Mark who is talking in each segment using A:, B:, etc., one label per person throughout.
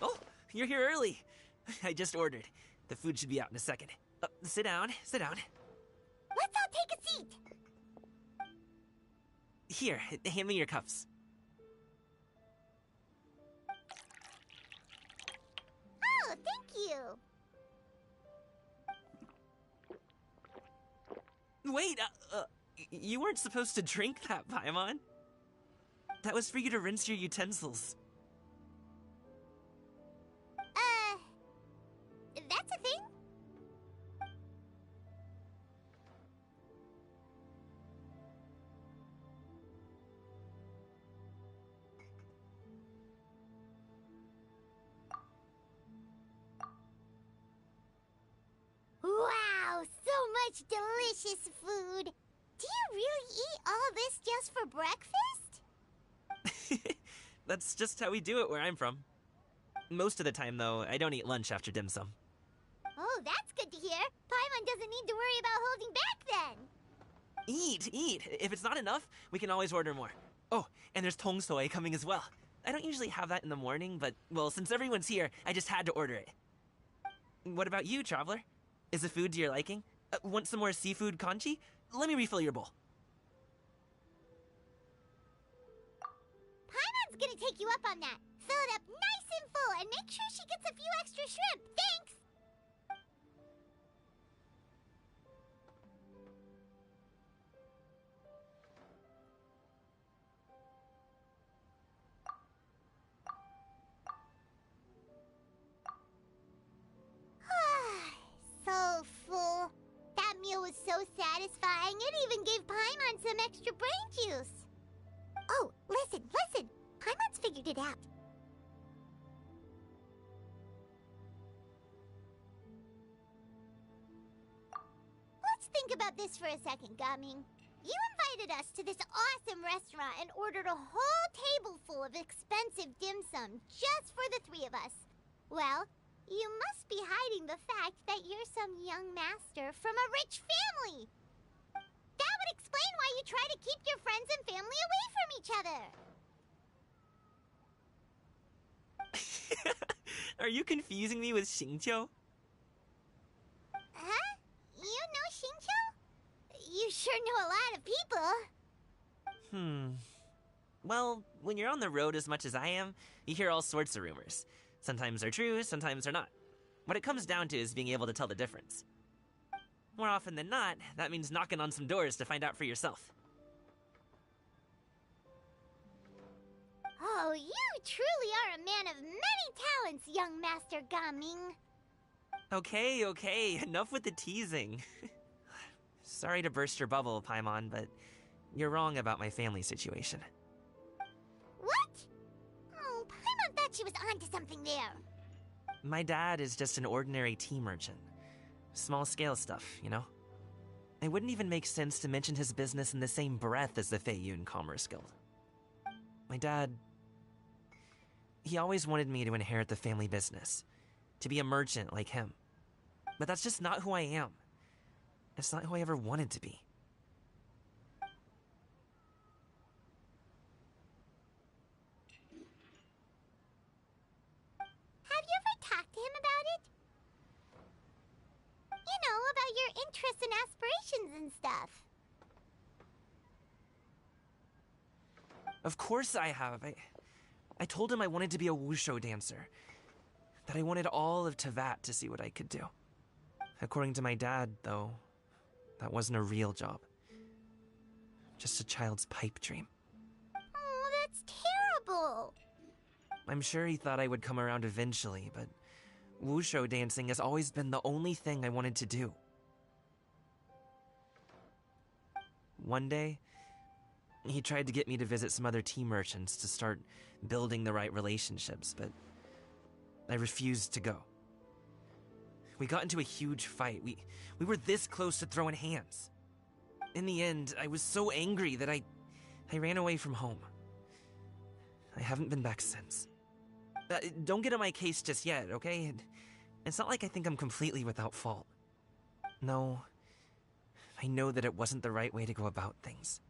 A: Oh, you're here early. I just ordered. The food should be out in a second. Sit down, sit down.
B: Let's all take a seat.
A: Here, hand me your cups.
B: Oh, thank you.
A: Wait, you weren't supposed to drink that, Paimon. That was for you to rinse your utensils.
B: That's a thing? Wow, so much delicious food. Do you really eat all this just for breakfast?
A: That's just how we do it where I'm from. Most of the time, though, I don't eat lunch after dim sum.
B: Oh, that's good to hear. Paimon doesn't need to worry about holding back then.
A: Eat! If it's not enough, we can always order more. Oh, and there's tong soy coming as well. I don't usually have that in the morning, but, well, since everyone's here, I just had to order it. What about you, traveler? Is the food to your liking? Want some more seafood congee? Let me refill your bowl.
B: Paimon's gonna take you up on that. Fill it up nice and full and make sure she gets a few extra shrimp. Thanks! So full. That meal was so satisfying, it even gave Paimon some extra brain juice. Oh, listen. Paimon's figured it out. Let's think about this for a second, Gaming. You invited us to this awesome restaurant and ordered a whole table full of expensive dim sum just for the three of us. Well, you must be hiding the fact that you're some young master from a rich family. That would explain why you try to keep your friends and family away from each other.
A: Are you confusing me with Xingqiu?
B: Huh? You know Xingqiu? You sure know a lot of people.
A: Well, when you're on the road as much as I am, you hear all sorts of rumors. Sometimes they're true, sometimes they're not. What it comes down to is being able to tell the difference. More often than not, that means knocking on some doors to find out for yourself.
B: Oh, you truly are a man of many talents, young Master Gaming.
A: Okay, enough with the teasing. Sorry to burst your bubble, Paimon, but you're wrong about my family situation.
B: What? Oh, Paimon thought she was onto something there.
A: My dad is just an ordinary tea merchant. Small-scale stuff, you know? It wouldn't even make sense to mention his business in the same breath as the Feiyun Commerce Guild. My dad... he always wanted me to inherit the family business, to be a merchant like him. But that's just not who I am. It's not who I ever wanted to be.
B: Have you ever talked to him about it? You know, about your interests and aspirations and stuff.
A: Of course I have. I told him I wanted to be a wushu dancer. That I wanted all of Tevat to see what I could do. According to my dad, though, that wasn't a real job. Just a child's pipe dream.
B: Oh, that's terrible.
A: I'm sure he thought I would come around eventually, but wushu dancing has always been the only thing I wanted to do. One day, he tried to get me to visit some other tea merchants to start building the right relationships, but I refused to go. We got into a huge fight. We were this close to throwing hands. In the end, I was so angry that I ran away from home. I haven't been back since. Don't get on my case just yet, okay? It's not like I think I'm completely without fault. No, I know that it wasn't the right way to go about things.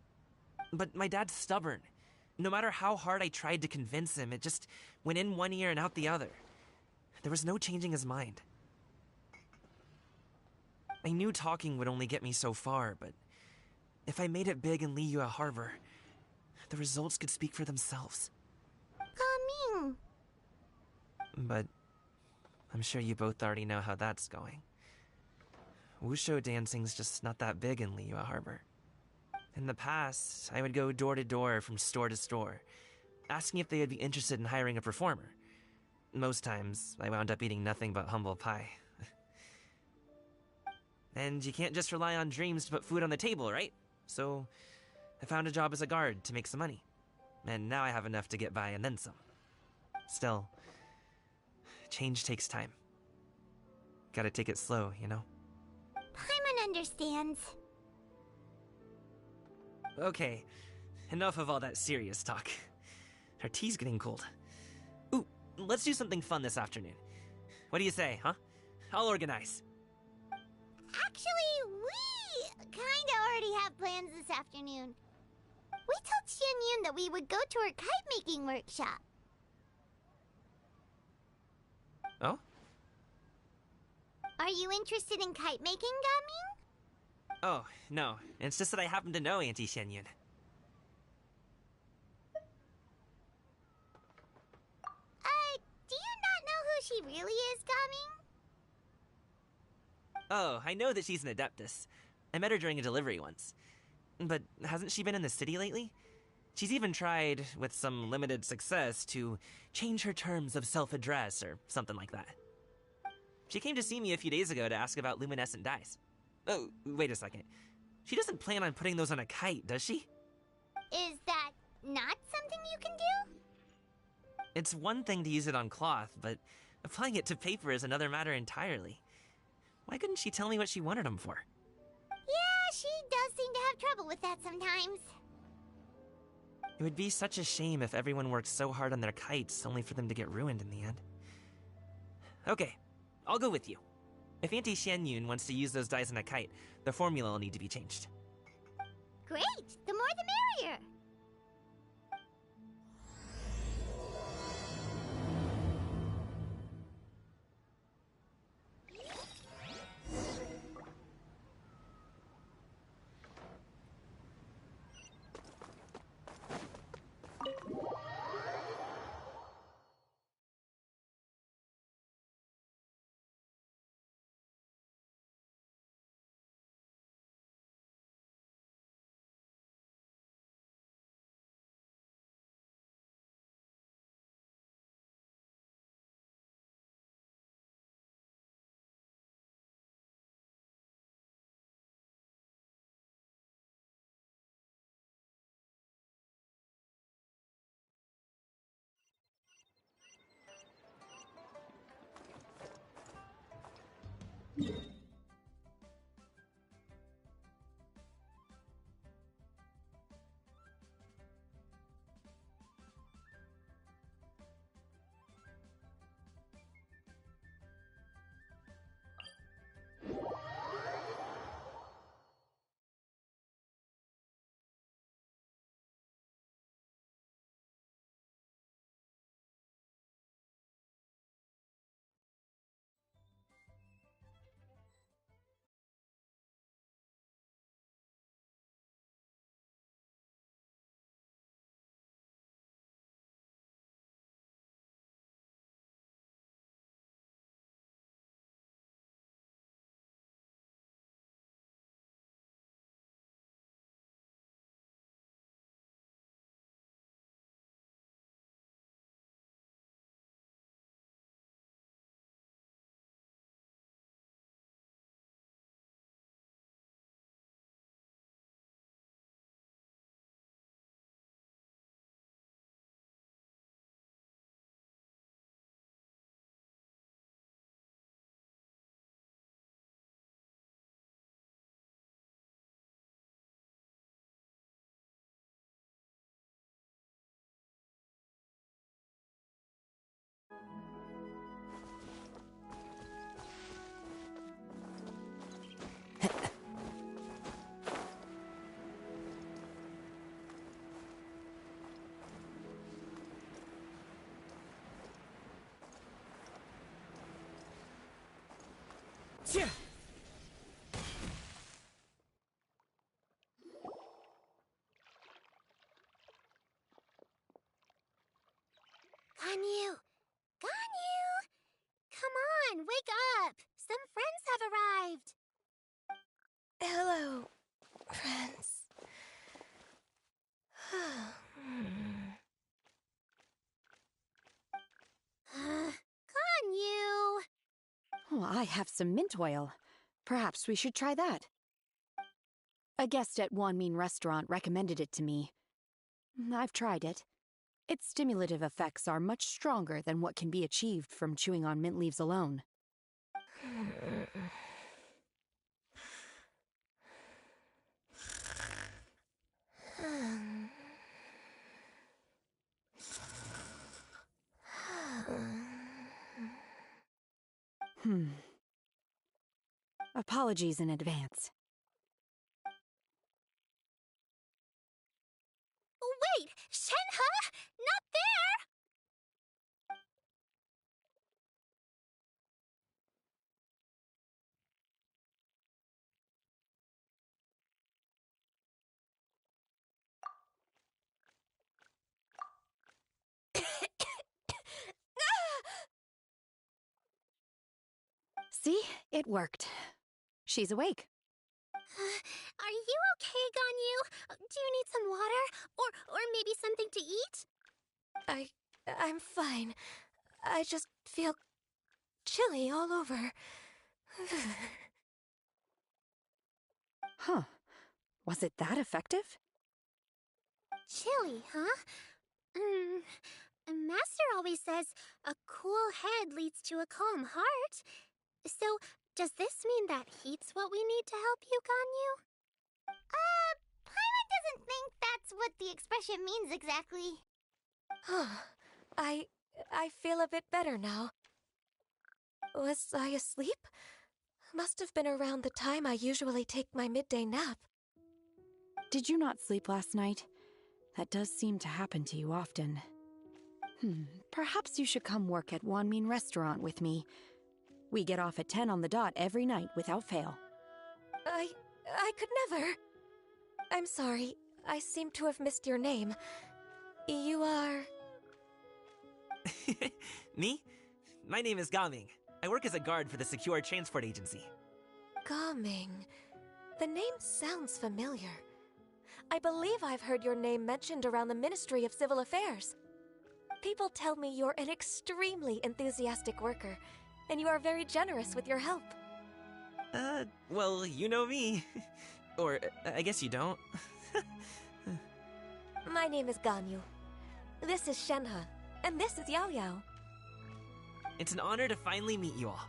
A: But my dad's stubborn. No matter how hard I tried to convince him, it just went in one ear and out the other. There was no changing his mind. I knew talking would only get me so far, but if I made it big in Liyue Harbor, the results could speak for themselves.
B: Gaming.
A: But I'm sure you both already know how that's going. Wushu dancing's just not that big in Liyue Harbor. In the past, I would go door to door from store to store, asking if they would be interested in hiring a performer. Most times, I wound up eating nothing but humble pie. And you can't just rely on dreams to put food on the table, right? So, I found a job as a guard to make some money. And now I have enough to get by and then some. Still, change takes time. Gotta take it slow, you know?
B: Paimon understands.
A: Okay, enough of all that serious talk. Our tea's getting cold. Ooh, let's do something fun this afternoon. What do you say, huh? I'll organize.
B: Actually, we kinda already have plans this afternoon. We told Xianyun that we would go to her kite-making workshop.
A: Oh?
B: Are you interested in kite-making, Gaming?
A: Oh, no. It's just that I happen to know Auntie Xianyun.
B: Do you not know who she really is, Gaming?
A: Oh, I know that she's an Adeptus. I met her during a delivery once. But hasn't she been in the city lately? She's even tried, with some limited success, to change her terms of self-address or something like that. She came to see me a few days ago to ask about luminescent dyes. Oh, wait a second. She doesn't plan on putting those on a kite, does she?
B: Is that not something you can do?
A: It's one thing to use it on cloth, but applying it to paper is another matter entirely. Why couldn't she tell me what she wanted them for?
B: Yeah, she does seem to have trouble with that sometimes.
A: It would be such a shame if everyone worked so hard on their kites only for them to get ruined in the end. Okay, I'll go with you. If Auntie Xianyun wants to use those dyes on a kite, the formula will need to be changed.
B: Great! The more the merrier! Ganyu! Ganyu! Come on, wake up! Some friends have arrived!
C: Hello, friends.
B: Ganyu!
D: Oh, I have some mint oil. Perhaps we should try that. A guest at Wanmin Restaurant recommended it to me. I've tried it. Its stimulative effects are much stronger than what can be achieved from chewing on mint leaves alone. Apologies in advance.
B: Wait! Shenhe? Not there!
D: See? It worked. She's awake.
B: Are you okay, Ganyu? Do you need some water? Or maybe something to eat?
C: I'm fine. I just feel chilly all over.
D: Huh. Was it that effective?
B: Chilly, huh? Master always says a cool head leads to a calm heart. So, does this mean that heat's what we need to help you, Ganyu? Paimon doesn't think that's what the expression means exactly.
C: I feel a bit better now. Was I asleep? Must have been around the time I usually take my midday nap.
D: Did you not sleep last night? That does seem to happen to you often. Perhaps you should come work at Wanmin Restaurant with me. We get off at 10 on the dot every night without fail.
C: I could never. I'm sorry. I seem to have missed your name. You are...
A: Me? My name is Gaming. I work as a guard for the Secure Transport Agency.
C: Gaming. The name sounds familiar. I believe I've heard your name mentioned around the Ministry of Civil Affairs. People tell me you're an extremely enthusiastic worker, and you are very generous with your help.
A: Well, you know me. Or, I guess you don't.
C: My name is Ganyu. This is Shenhe, and this is Yao Yao.
A: It's an honor to finally meet you all.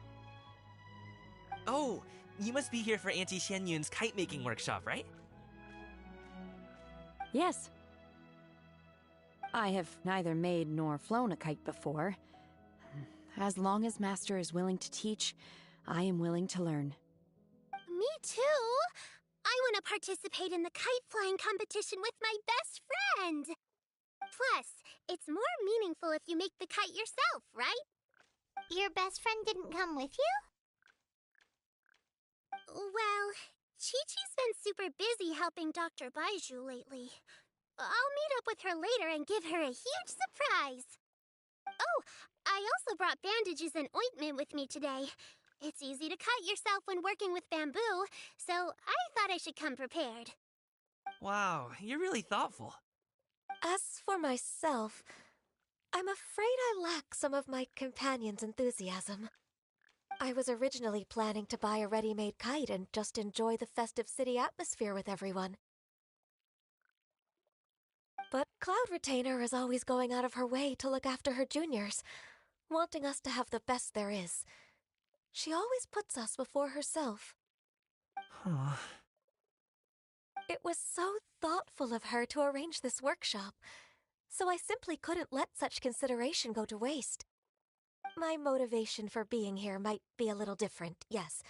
A: Oh, you must be here for Auntie Xianyun's kite-making workshop, right?
D: Yes. I have neither made nor flown a kite before. As long as Master is willing to teach, I am willing to learn.
B: Me too! I want to participate in the kite flying competition with my best friend! Plus, it's more meaningful if you make the kite yourself, right? Your best friend didn't come with you? Well, Chi-Chi's been super busy helping Dr. Baiju lately. I'll meet up with her later and give her a huge surprise. Oh, I also brought bandages and ointment with me today. It's easy to cut yourself when working with bamboo, so I thought I should come prepared.
A: Wow, you're really thoughtful.
C: As for myself, I'm afraid I lack some of my companion's enthusiasm. I was originally planning to buy a ready-made kite and just enjoy the festive city atmosphere with everyone. But Cloud Retainer is always going out of her way to look after her juniors, wanting us to have the best there is. She always puts us before herself.
A: Huh.
C: It was so thoughtful of her to arrange this workshop, so I simply couldn't let such consideration go to waste. My motivation for being here might be a little different, yes,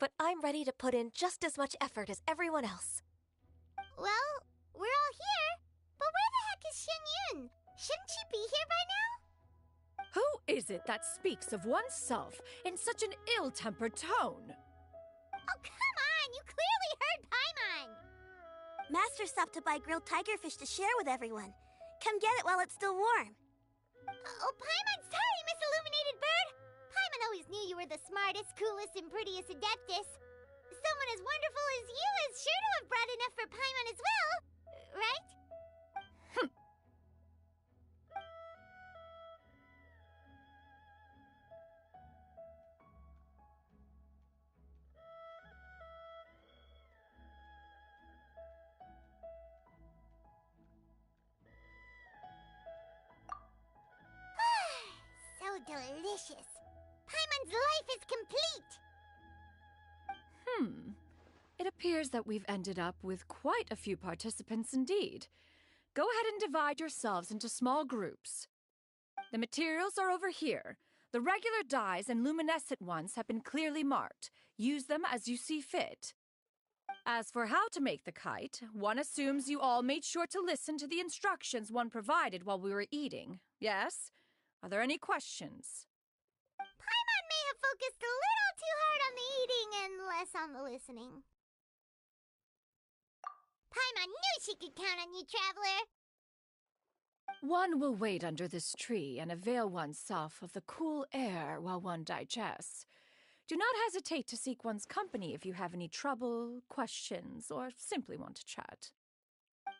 C: but I'm ready to put in just as much effort as everyone else.
B: Well, we're all here, but where the heck is Xianyun? Shouldn't she be here by now?
C: Who
D: is it that speaks of oneself in such an ill-tempered tone?
B: Oh, come on! You clearly heard Paimon!
E: Master stopped to buy grilled tigerfish to share with everyone. Come get it while it's still warm.
B: Oh, Paimon, sorry, Miss Illuminated Bird! Paimon always knew you were the smartest, coolest, and prettiest Adeptus. Someone as wonderful as you is sure to have brought enough for Paimon as well, right? So delicious. Paimon's life is complete.
D: It appears that we've ended up with quite a few participants indeed. Go ahead and divide yourselves into small groups. The materials are over here. The regular dyes and luminescent ones have been clearly marked. Use them as you see fit. As for how to make the kite, one assumes you all made sure to listen to the instructions one provided while we were eating. Yes? Are there any questions?
B: Paimon may have focused a little too hard on the eating and less on the listening. Paimon knew she could count on you, Traveler.
D: One will wait under this tree and avail oneself of the cool air while one digests. Do not hesitate to seek one's company if you have any trouble, questions, or simply want to chat.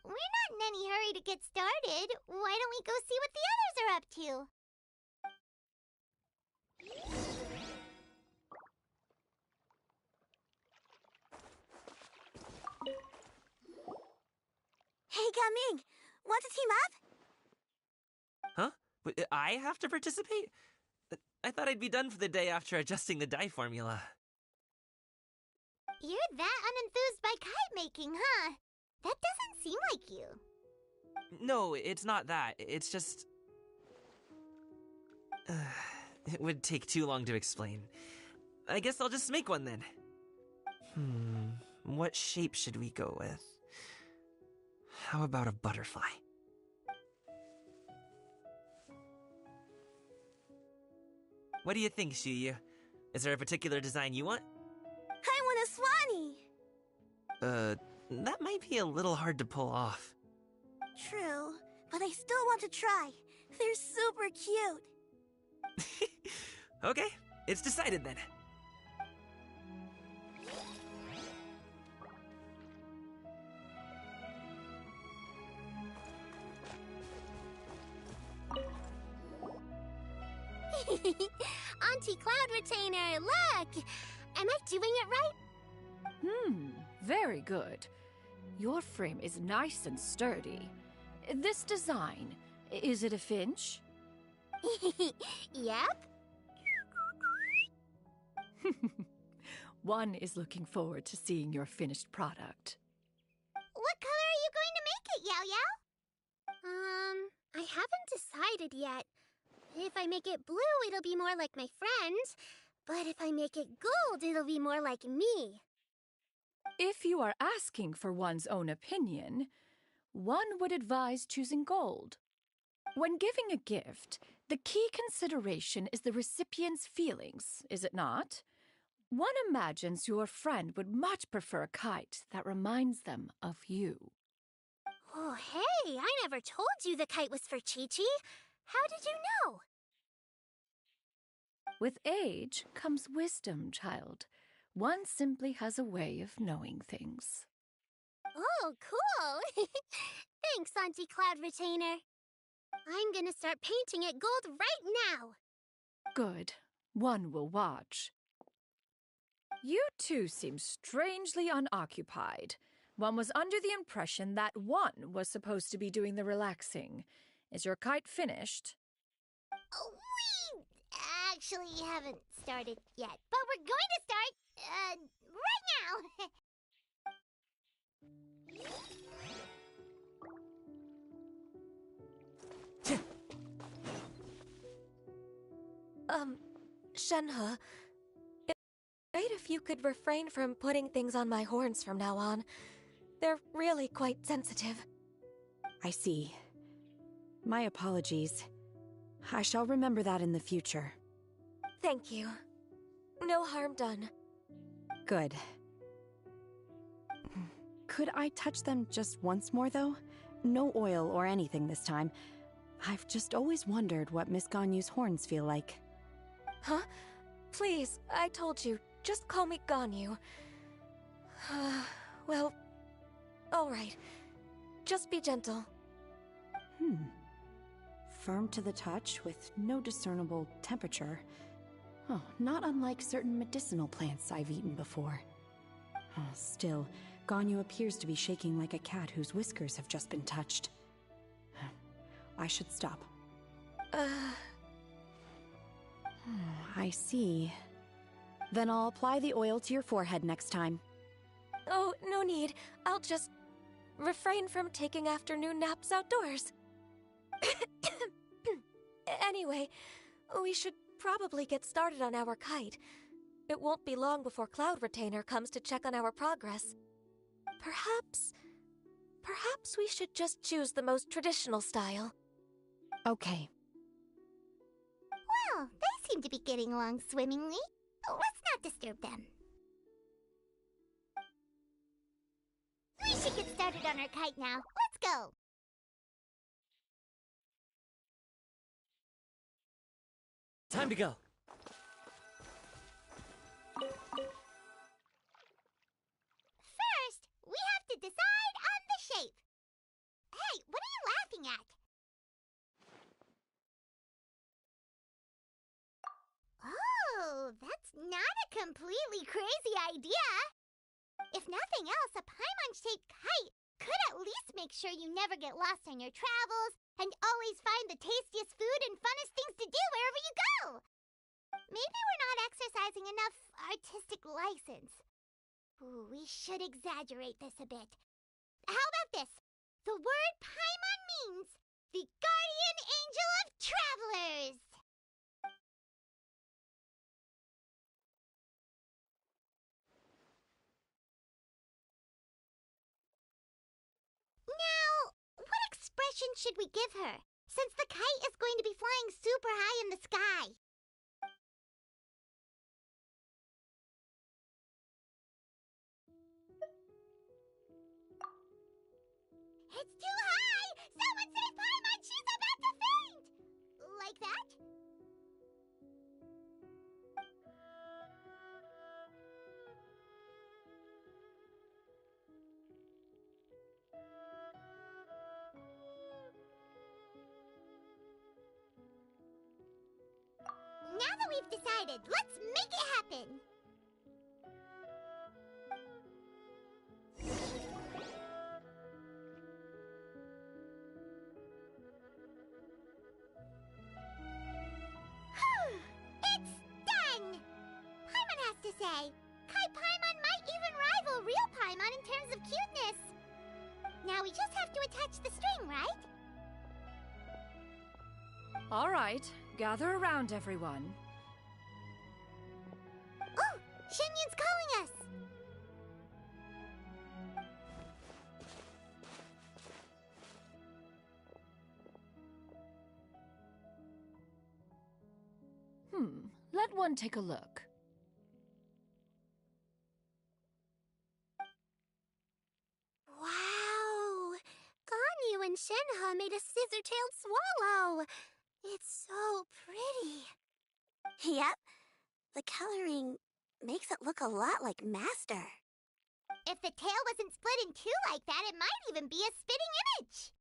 B: We're not in any hurry to get started. Why don't we go see what the others are up to?
E: Hey, Gaming! Want to team up?
A: Huh? But I have to participate? I thought I'd be done for the day after adjusting the dye formula.
B: You're that unenthused by kite making, huh? That doesn't seem like you.
A: No, it's not that. It's just... it would take too long to explain. I guess I'll just make one then. What shape should we go with? How about a butterfly? What do you think, Shuyu? Is there a particular design you want?
E: I want a swanee!
A: That might be a little hard to pull off.
E: True, but I still want to try. They're super cute.
A: Okay, it's decided then.
B: Auntie Cloud Retainer, look! Am I doing it right?
D: Very good. Your frame is nice and sturdy. This design, is it a finch?
B: Yep.
D: One is looking forward to seeing your finished product.
B: What color are you going to make it, Yao Yao? I haven't decided yet. If I make it blue, it'll be more like my friend. But if I make it gold, it'll be more like me.
D: If you are asking for one's own opinion, one would advise choosing gold. When giving a gift, the key consideration is the recipient's feelings, is it not? One imagines your friend would much prefer a kite that reminds them of you.
B: Oh, hey, I never told you the kite was for Chi-Chi. How did you know?
D: With age comes wisdom, child. One simply has a way of knowing things.
B: Oh, cool. Thanks, Auntie Cloud Retainer. I'm gonna start painting it gold right now.
D: Good. One will watch. You two seem strangely unoccupied. One was under the impression that one was supposed to be doing the relaxing. Is your kite finished?
B: Oh, we actually haven't started yet, but we're going to start, right
C: now. Shenhe, it'd be great if you could refrain from putting things on my horns from now on. They're really quite sensitive.
D: I see. My apologies. I shall remember that in the future.
C: Thank you. No harm done.
D: Good. Could I touch them just once more, though? No oil or anything this time. I've just always wondered what Miss Ganyu's horns feel like.
C: Huh? Please, I told you, just call me Ganyu. Well, alright. Just be gentle.
D: Firm to the touch with no discernible temperature. Oh, not unlike certain medicinal plants I've eaten before. Oh, still, Ganyu appears to be shaking like a cat whose whiskers have just been touched. I should stop. I see. Then I'll apply the oil to your forehead next time.
C: Oh, no need. I'll just refrain from taking afternoon naps outdoors. Anyway, we should probably get started on our kite. It won't be long before Cloud Retainer comes to check on our progress. Perhaps we should just choose the most traditional style.
D: Okay.
B: Well, they seem to be getting along swimmingly. Let's not disturb them. We should get started on our kite now. Let's go.
A: Time to go.
B: First, we have to decide on the shape. Hey, what are you laughing at? Oh, that's not a completely crazy idea. If nothing else, a Paimon-shaped kite could at least make sure you never get lost on your travels and always find the tastiest food and funnest things to do wherever you go. Maybe we're not exercising enough artistic license. Ooh, we should exaggerate this a bit. How about this? The word Paimon means the guardian angel of travelers. Now, what expression should we give her, since the kite is going to be flying super high in the sky? It's too high! Someone save Paimon! She's about to faint! Like that? Now that we've decided, let's make it happen! It's done! Paimon has to say, Kai Paimon might even rival real Paimon in terms of cuteness. Now we just have to attach the string, right?
F: All right, gather around, everyone.
B: Oh, Shenyun's calling us!
F: Let one take a look.
E: Wow! Ganyu and Shenhe made a scissor-tailed swallow! It's so pretty. Yep, the coloring makes it look a lot like Master.
B: If the tail wasn't split in two like that, it might even be a spitting image.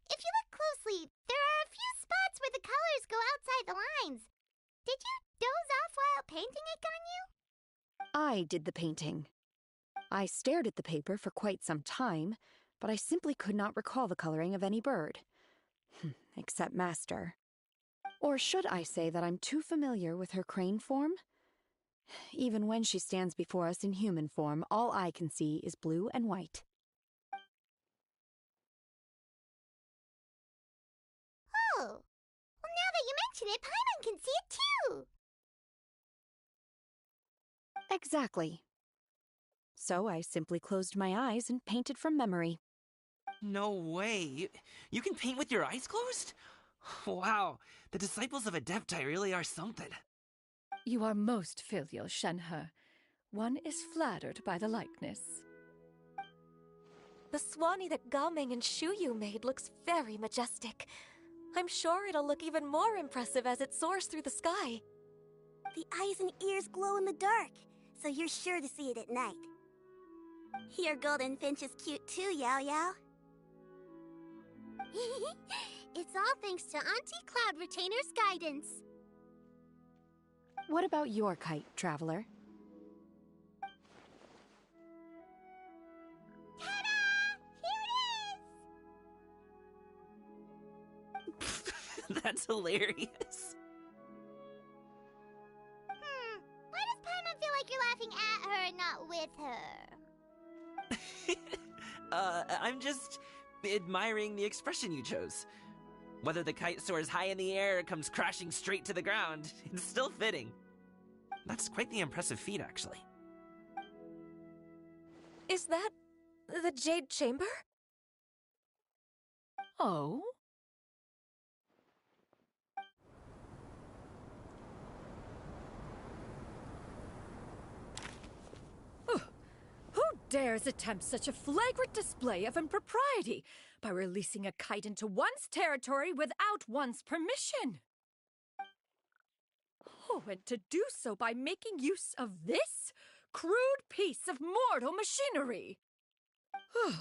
B: If you look closely, there are a few spots where the colors go outside the lines. Did you doze off while painting it, Ganyu?
D: I did the painting. I stared at the paper for quite some time, but I simply could not recall the coloring of any bird. Except Master. Or should I say that I'm too familiar with her crane form? Even when she stands before us in human form, all I can see is blue and white.
B: Oh, well, now that you mention it, Paimon can see it too.
D: Exactly. So I simply closed my eyes and painted from memory.
A: No way. You can paint with your eyes closed? Wow, the disciples of Adepti really are something.
F: You are most filial, Shenhe. One is flattered by the likeness.
C: The Swanee that Gaming and Shuyu made looks very majestic. I'm sure it'll look even more impressive as it soars through the sky.
E: The eyes and ears glow in the dark, so you're sure to see it at night. Your golden finch is cute too, Yao Yao.
B: It's all thanks to Auntie Cloud Retainer's guidance.
D: What about your kite, Traveler?
B: Ta-da! Here it is!
A: That's hilarious.
B: Why does Paimon feel like you're laughing at her and not with her?
A: I'm just admiring the expression you chose. Whether the kite soars high in the air or comes crashing straight to the ground, it's still fitting. That's quite the impressive feat, actually.
C: Is that the Jade Chamber?
F: Oh? Who dares attempt such a flagrant display of impropriety by releasing a kite into one's territory without one's permission? Oh, and to do so by making use of this crude piece of mortal machinery.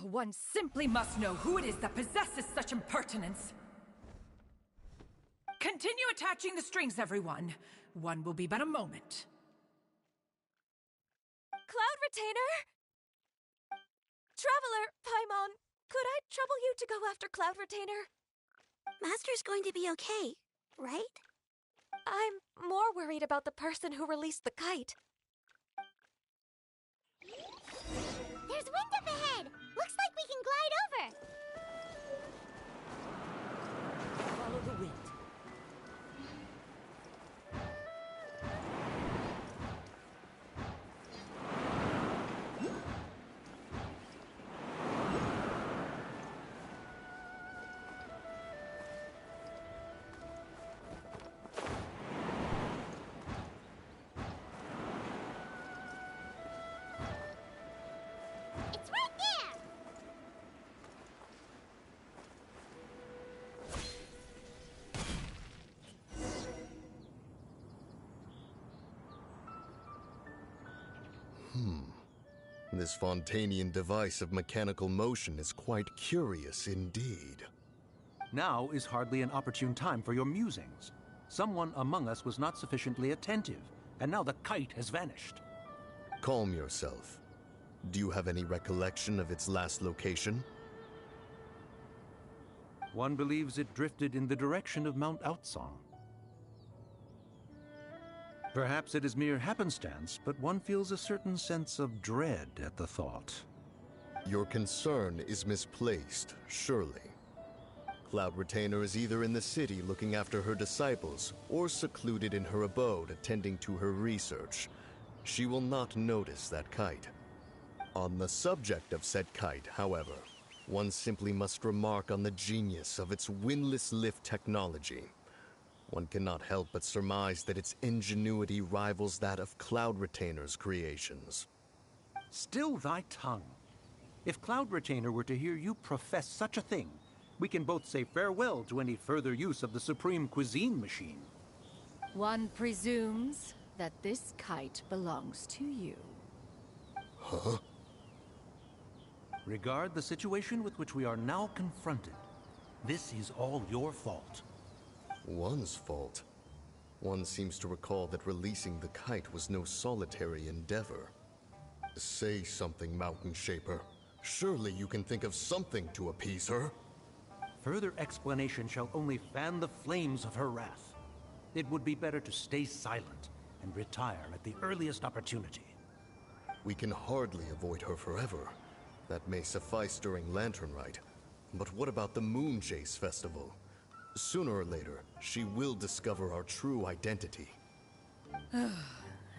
F: One simply must know who it is that possesses such impertinence. Continue attaching the strings, everyone. One will be but a moment.
C: Cloud Retainer! Traveler, Paimon, could I trouble you to go after Cloud Retainer?
E: Master's going to be okay, right?
C: I'm more worried about the person who released the kite.
B: There's wind up ahead! Looks like we can glide over!
A: Follow the wind.
B: It's right there!
G: This Fontanian device of mechanical motion is quite curious indeed.
H: Now is hardly an opportune time for your musings. Someone among us was not sufficiently attentive, and now the kite has vanished.
G: Calm yourself. Do you have any recollection of its last location?
H: One believes it drifted in the direction of Mount Outsong. Perhaps it is mere happenstance, but one feels a certain sense of dread at the thought.
G: Your concern is misplaced, surely. Cloud Retainer is either in the city looking after her disciples, or secluded in her abode attending to her research. She will not notice that kite. On the subject of said kite, however, one simply must remark on the genius of its windless lift technology. One cannot help but surmise that its ingenuity rivals that of Cloud Retainer's creations.
H: Still thy tongue. If Cloud Retainer were to hear you profess such a thing, we can both say farewell to any further use of the Supreme Cuisine Machine.
F: One presumes that this kite belongs to you.
G: Huh?
H: Regard the situation with which we are now confronted. This is all your fault.
G: One's fault. One seems to recall that releasing the kite was no solitary endeavor. Say something, Mountain Shaper. Surely you can think of something to appease her.
H: Further explanation shall only fan the flames of her wrath. It would be better to stay silent and retire at the earliest opportunity.
G: We can hardly avoid her forever. That may suffice during Lantern Rite. But what about the Moon Chase Festival? Sooner or later, she will discover our true identity.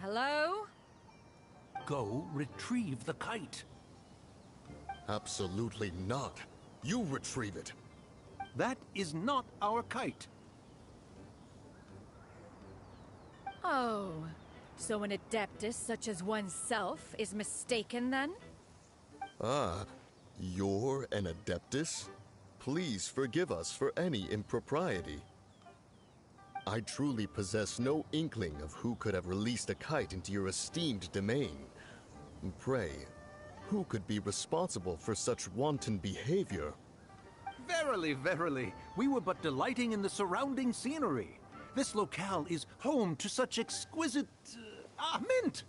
F: Hello?
H: Go retrieve the kite.
G: Absolutely not. You retrieve it.
H: That is not our kite.
F: Oh, so an adeptus such as oneself is mistaken then?
G: Ah, you're an adeptus? Please forgive us for any impropriety. I truly possess no inkling of who could have released a kite into your esteemed domain. Pray, who could be responsible for such wanton behavior?
H: Verily, verily, we were but delighting in the surrounding scenery. This locale is home to such exquisite... mint!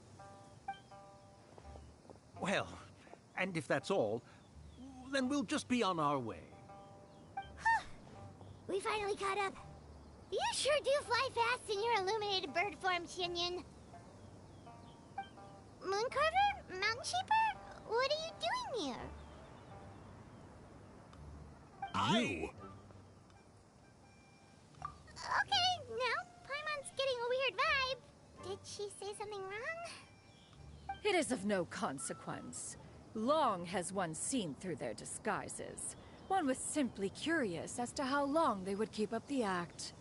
H: Well, and if that's all, then we'll just be on our way.
B: We finally caught up. You sure do fly fast in your illuminated bird form, Shinyan. Mooncarver? Mountain Shaper? What are you doing here?
G: You?
B: Okay, now Paimon's getting a weird vibe. Did she say something wrong?
F: It is of no consequence. Long has one seen through their disguises. One was simply curious as to how long they would keep up the act.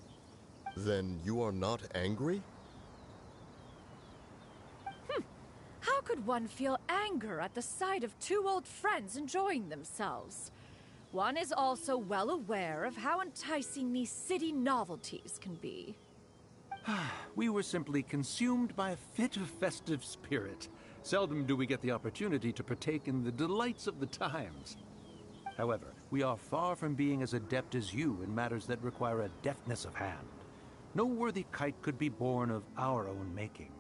G: Then you are not angry?
F: How could one feel anger at the sight of two old friends enjoying themselves? One is also well aware of how enticing these city novelties can be.
H: We were simply consumed by a fit of festive spirit. Seldom do we get the opportunity to partake in the delights of the times. However, we are far from being as adept as you in matters that require a deftness of hand. No worthy kite could be born of our own making.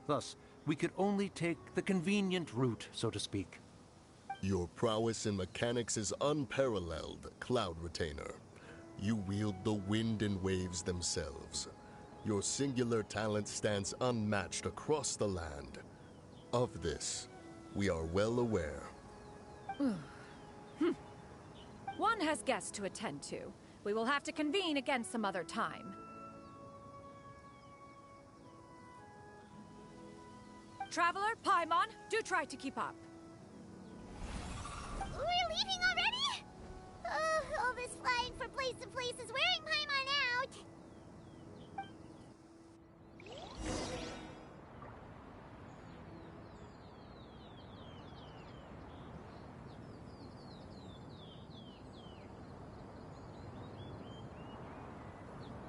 H: Thus, we could only take the convenient route, so to speak.
G: Your prowess in mechanics is unparalleled, Cloud Retainer. You wield the wind and waves themselves. Your singular talent stands unmatched across the land. Of this, we are well aware.
F: One has guests to attend to. We will have to convene again some other time. Traveler, Paimon, do try to keep up.
B: We're leaving already? Oh, all this flying from place to place is wearing Paimon out.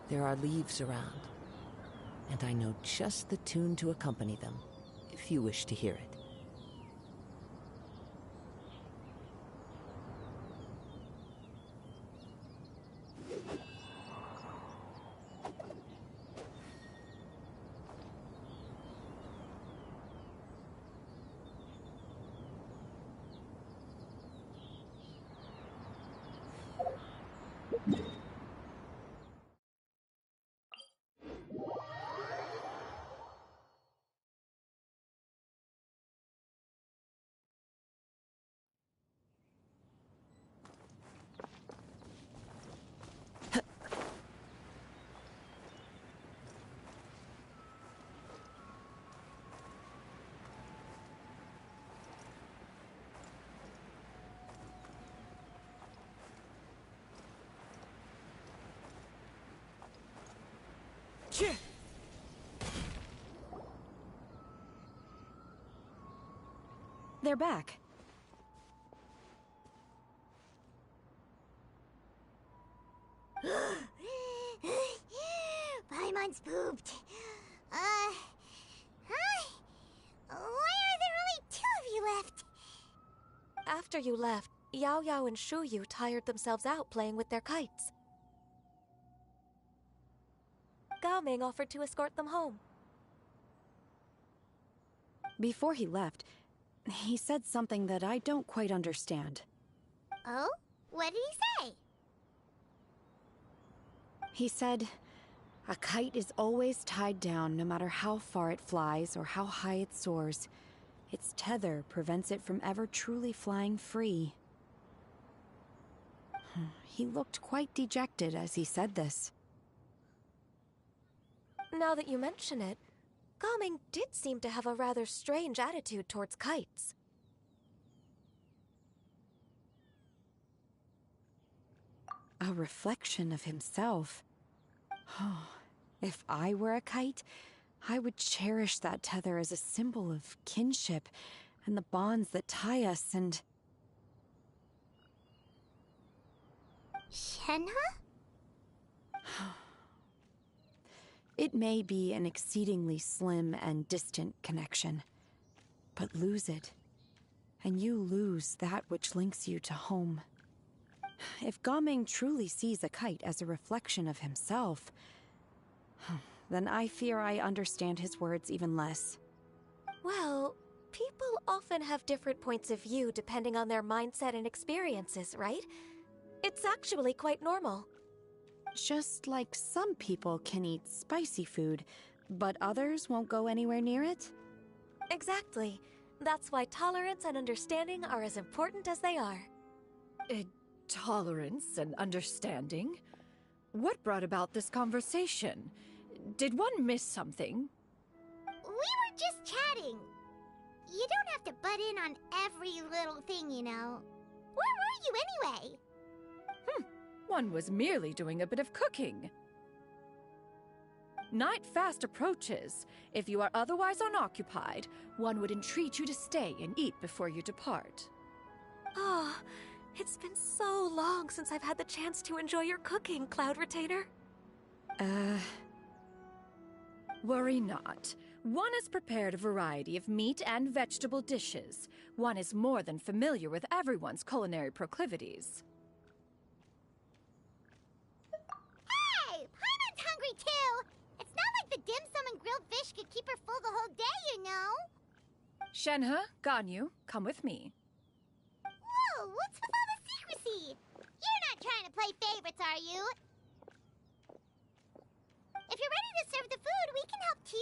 I: There are leaves around, and I know just the tune to accompany them, if you wish to hear it.
D: They're back.
B: Paimon's pooped. Hi. Why are there only two of you left?
C: After you left, Yao Yao and Shu Yu tired themselves out playing with their kites. Gao Ming offered to escort them home.
D: Before he left, he said something that I don't quite understand.
B: Oh? What did he say?
D: He said, a kite is always tied down no matter how far it flies or how high it soars. Its tether prevents it from ever truly flying free. He looked quite dejected as he said this.
C: Now that you mention it, Gao Ming did seem to have a rather strange attitude towards kites.
D: A reflection of himself. If I were a kite, I would cherish that tether as a symbol of kinship and the bonds that tie us and...
B: Shenhe?
D: It may be an exceedingly slim and distant connection, but lose it, and you lose that which links you to home. If Gaming truly sees a kite as a reflection of himself, then I fear I understand his words even less.
C: Well, people often have different points of view depending on their mindset and experiences, right? It's actually quite normal.
D: Just like some people can eat spicy food, but others won't go anywhere near it?
C: Exactly. That's why tolerance and understanding are as important as they are.
F: Tolerance and understanding? What brought about this conversation? Did one miss something?
B: We were just chatting. You don't have to butt in on every little thing, you know. Where were you anyway?
F: One was merely doing a bit of cooking. Night fast approaches. If you are otherwise unoccupied, one would entreat you to stay and eat before you depart.
C: Oh, it's been so long since I've had the chance to enjoy your cooking, Cloud Retainer.
F: Worry not. One has prepared a variety of meat and vegetable dishes. One is more than familiar with everyone's culinary proclivities.
B: Hey! Paimon's hungry too! It's not like the dim sum and grilled fish could keep her full the whole day, you know?
F: Shenhe, Ganyu, come with me.
B: Whoa, what's with all the secrecy? You're not trying to play favorites, are you? If you're ready to serve the food, we can help too.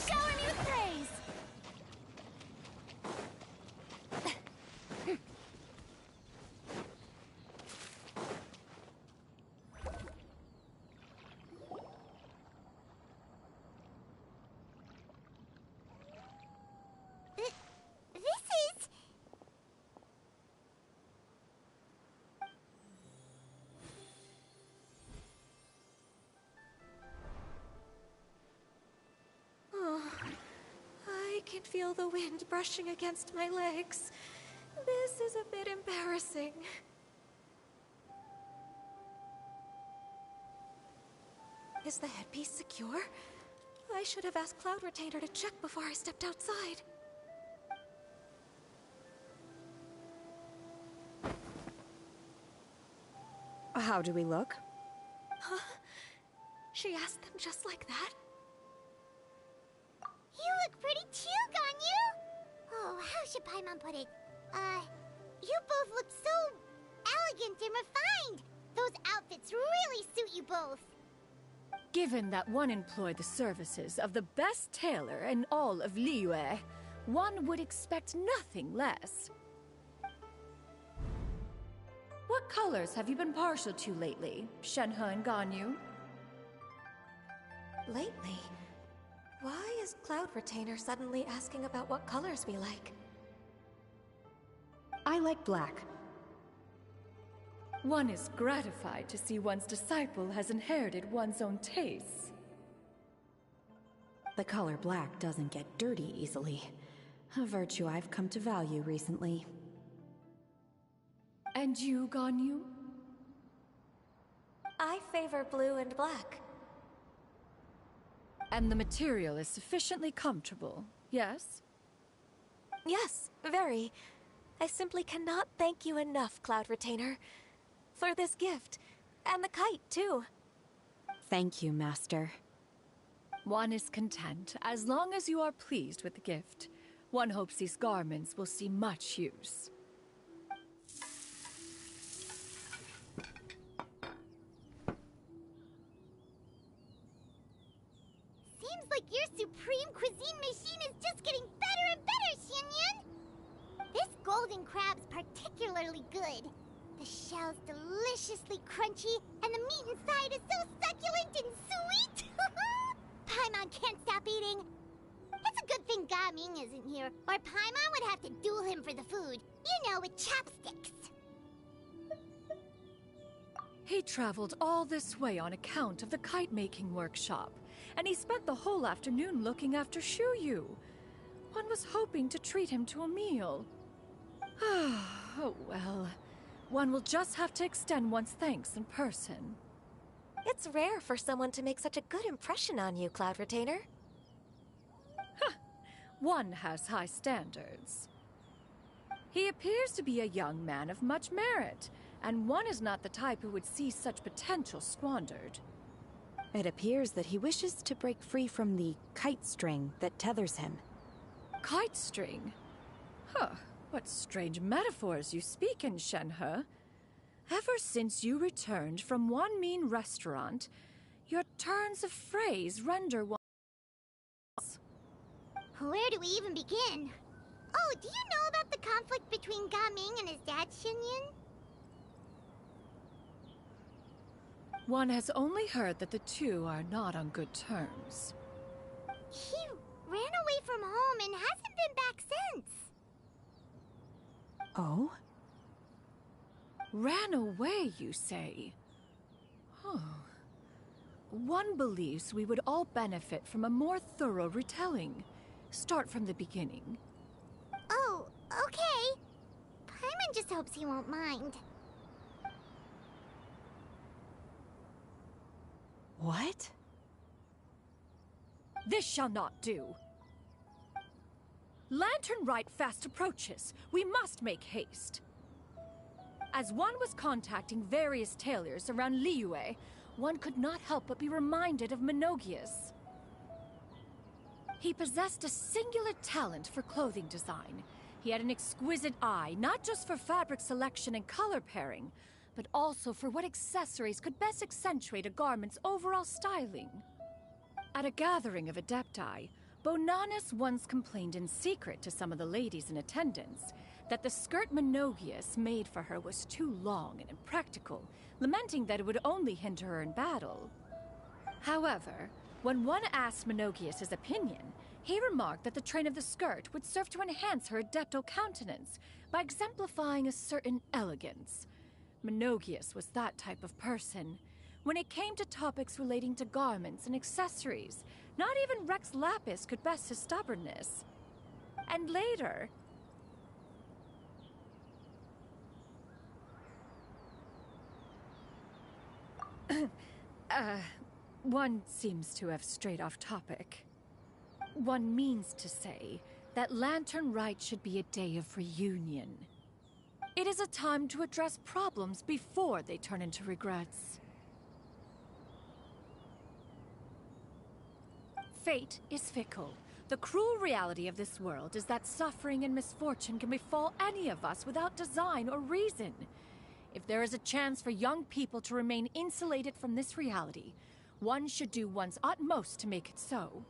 C: Shower me with praise!
B: This is...
C: Oh, I can feel the wind brushing against my legs. This is a bit embarrassing. Is the headpiece secure? I should have asked Cloud Retainer to check before I stepped outside.
D: How do we look?
C: Huh? She asked them just like that?
B: You look pretty too, Ganyu! Oh, how should Paimon put it? You both look so elegant and refined! Those outfits really suit you both!
F: Given that one employed the services of the best tailor in all of Liyue, one would expect nothing less. What colors have you been partial to lately, Shenhe and Ganyu?
C: Lately? Why is Cloud Retainer suddenly asking about what colors we like?
D: I like black.
F: One is gratified to see one's disciple has inherited one's own tastes.
D: The color black doesn't get dirty easily. A virtue I've come to value recently.
F: And you, Ganyu?
C: I favor blue and black.
F: And the material is sufficiently comfortable, yes?
C: Yes, very. I simply cannot thank you enough, Cloud Retainer. For this gift. And the kite, too.
D: Thank you, Master.
F: One is content, as long as you are pleased with the gift. One hopes these garments will see much use.
B: Seems like your supreme cuisine machine is just getting better and better, Xinyun! This golden crab's particularly good. The shell's deliciously crunchy, and the meat inside is so succulent and sweet! Paimon can't stop eating. It's a good good thing Gaming isn't here, or Paimon would have to duel him for the food. You know, with chopsticks.
F: He traveled all this way on account of the kite-making workshop, and he spent the whole afternoon looking after Shuyu. One was hoping to treat him to a meal. Oh well. One will just have to extend one's thanks in person.
C: It's rare for someone to make such a good impression on you, Cloud Retainer.
F: One has high standards. He appears to be a young man of much merit, and one is not the type who would see such potential squandered.
D: It appears that he wishes to break free from the kite string that tethers him.
F: Kite string? Huh, what strange metaphors you speak in, Shenhe. Ever since you returned from one mean restaurant, your turns of phrase render one...
B: Where do we even begin? Oh, do you know about the conflict between Gaming and his dad, Xinyan?
F: One has only heard that the two are not on good terms.
B: He ran away from home and hasn't been back since.
D: Oh?
F: Ran away, you say? Oh. One believes we would all benefit from a more thorough retelling. Start from the beginning.
B: Oh, okay. Paimon just hopes he won't mind.
D: What?
F: This shall not do. Lantern Rite fast approaches. We must make haste. As one was contacting various tailors around Liyue, one could not help but be reminded of Menogias. He possessed a singular talent for clothing design. He had an exquisite eye, not just for fabric selection and color pairing, but also for what accessories could best accentuate a garment's overall styling. At a gathering of Adepti, Bonanis once complained in secret to some of the ladies in attendance that the skirt Menogias made for her was too long and impractical, lamenting that it would only hinder her in battle. However, when one asked Menogias his opinion, he remarked that the train of the skirt would serve to enhance her adeptal countenance by exemplifying a certain elegance. Menogias was that type of person. When it came to topics relating to garments and accessories, not even Rex Lapis could best his stubbornness. And later... one seems to have strayed off topic. One means to say that Lantern Rite should be a day of reunion. It is a time to address problems before they turn into regrets. Fate is fickle. The cruel reality of this world is that suffering and misfortune can befall any of us without design or reason. If there is a chance for young people to remain insulated from this reality, one should do one's utmost to make it so.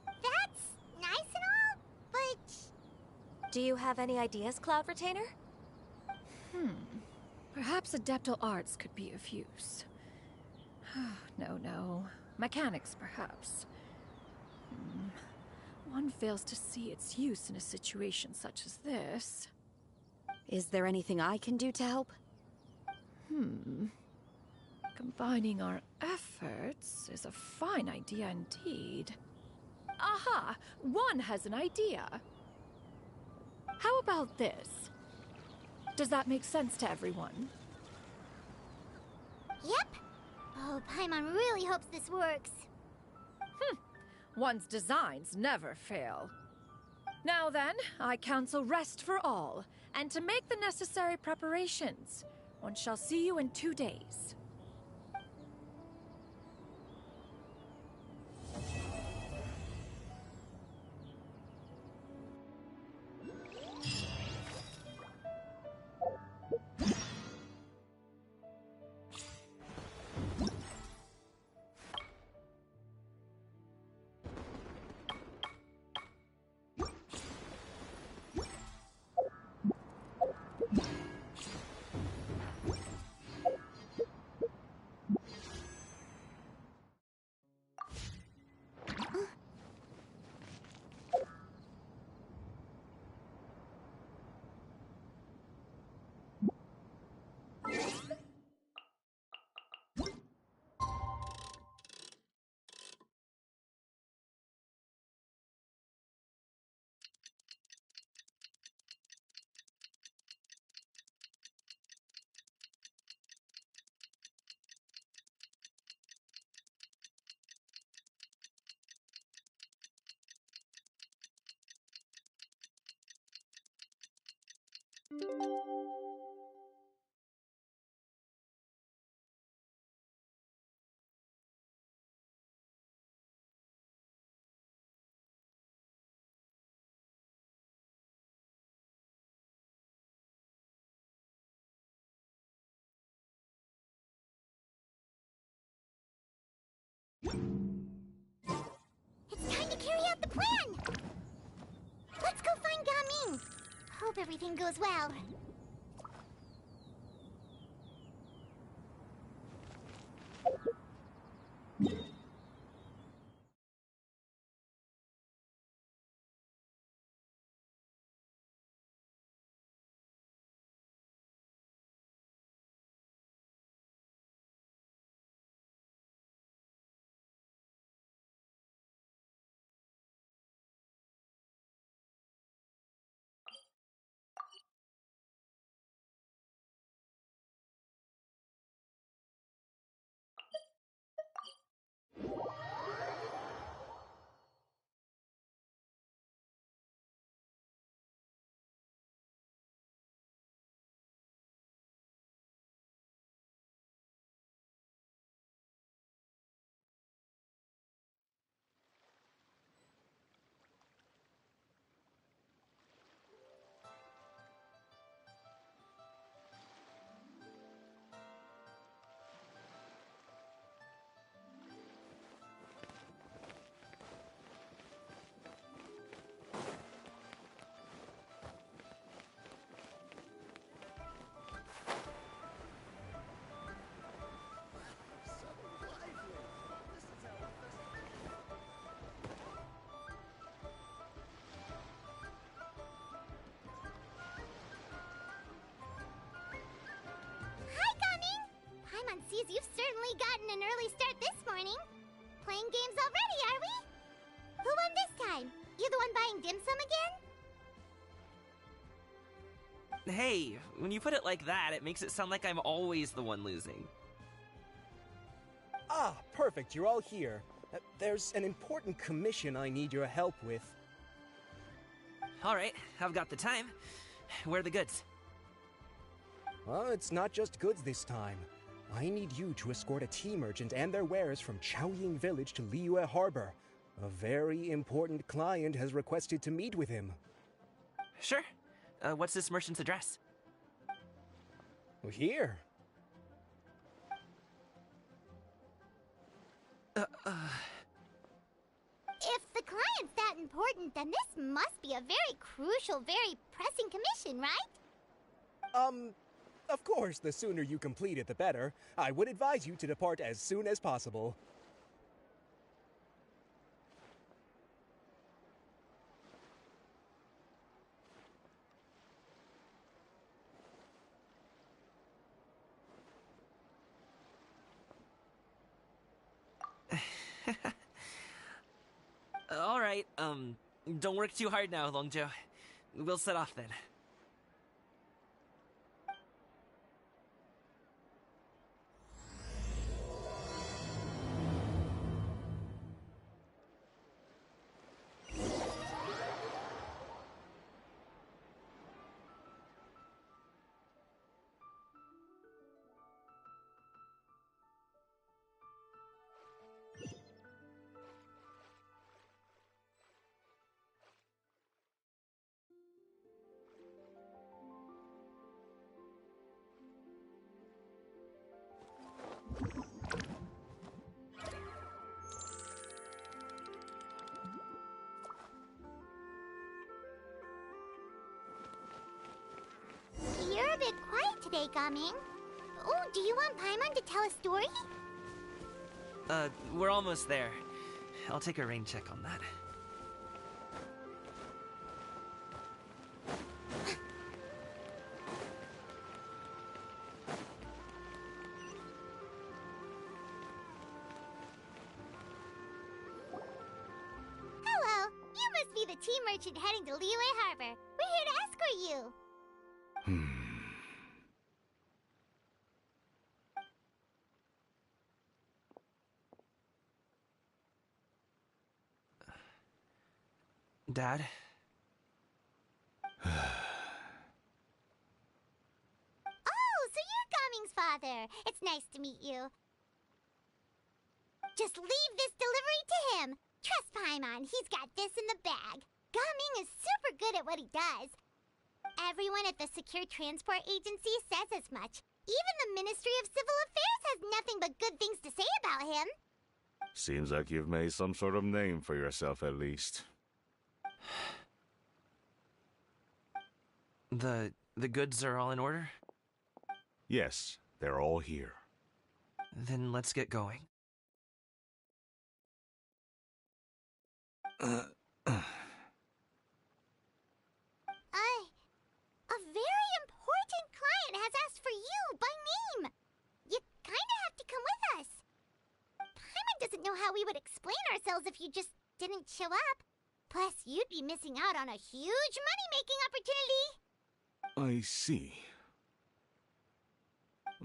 B: That's nice and all, but...
C: Do you have any ideas, Cloud Retainer?
F: Perhaps adeptal arts could be of use. No. Mechanics, perhaps. One fails to see its use in a situation such as this.
D: Is there anything I can do to help?
F: Combining our efforts is a fine idea indeed. Aha! One has an idea. How about this? Does that make sense to everyone?
B: Yep. Oh, Paimon really hopes this works.
F: One's designs never fail. Now then, I counsel rest for all, and to make the necessary preparations. One shall see you in 2 days.
B: It's time to carry out the plan! Let's go find Gaming! Hope everything goes well. Paimon sees you've certainly gotten an early start this morning. Playing games already, are we? Who won this time? You the one buying dim sum again?
A: Hey, when you put it like that, it makes it sound like I'm always the one losing.
J: Ah, perfect, you're all here. There's an important commission I need your help with.
A: Alright, I've got the time. Where are the goods?
J: Well, it's not just goods this time. I need you to escort a tea merchant and their wares from Chaoying Village to Liyue Harbor. A very important client has requested to meet with him.
A: Sure. What's this merchant's address?
J: Here.
B: If the client's that important, then this must be a very crucial, very pressing commission, right?
J: Of course, the sooner you complete it, the better. I would advise you to depart as soon as possible.
A: Alright, don't work too hard now, Longjo. We'll set off then.
B: You're a bit quiet today, Gaming. Oh, do you want Paimon to tell a story?
A: We're almost there. I'll take a rain check on that.
B: Hello, you must be the tea merchant heading to Liyue Harbor. We're here to escort you.
A: Dad?
B: Oh, so you're Gaming's father. It's nice to meet you. Just leave this delivery to him. Trust Paimon, he's got this in the bag. Gaming is super good at what he does. Everyone at the Secure Transport Agency says as much. Even the Ministry of Civil Affairs has nothing but good things to say about him.
K: Seems like you've made some sort of name for yourself, at least.
A: The goods are all in order?
K: Yes, they're all here.
A: Then let's get going.
B: A very important client has asked for you by name. You kinda have to come with us. Paimon doesn't know how we would explain ourselves if you just didn't show up. Plus, you'd be missing out on a huge money-making opportunity.
K: I see.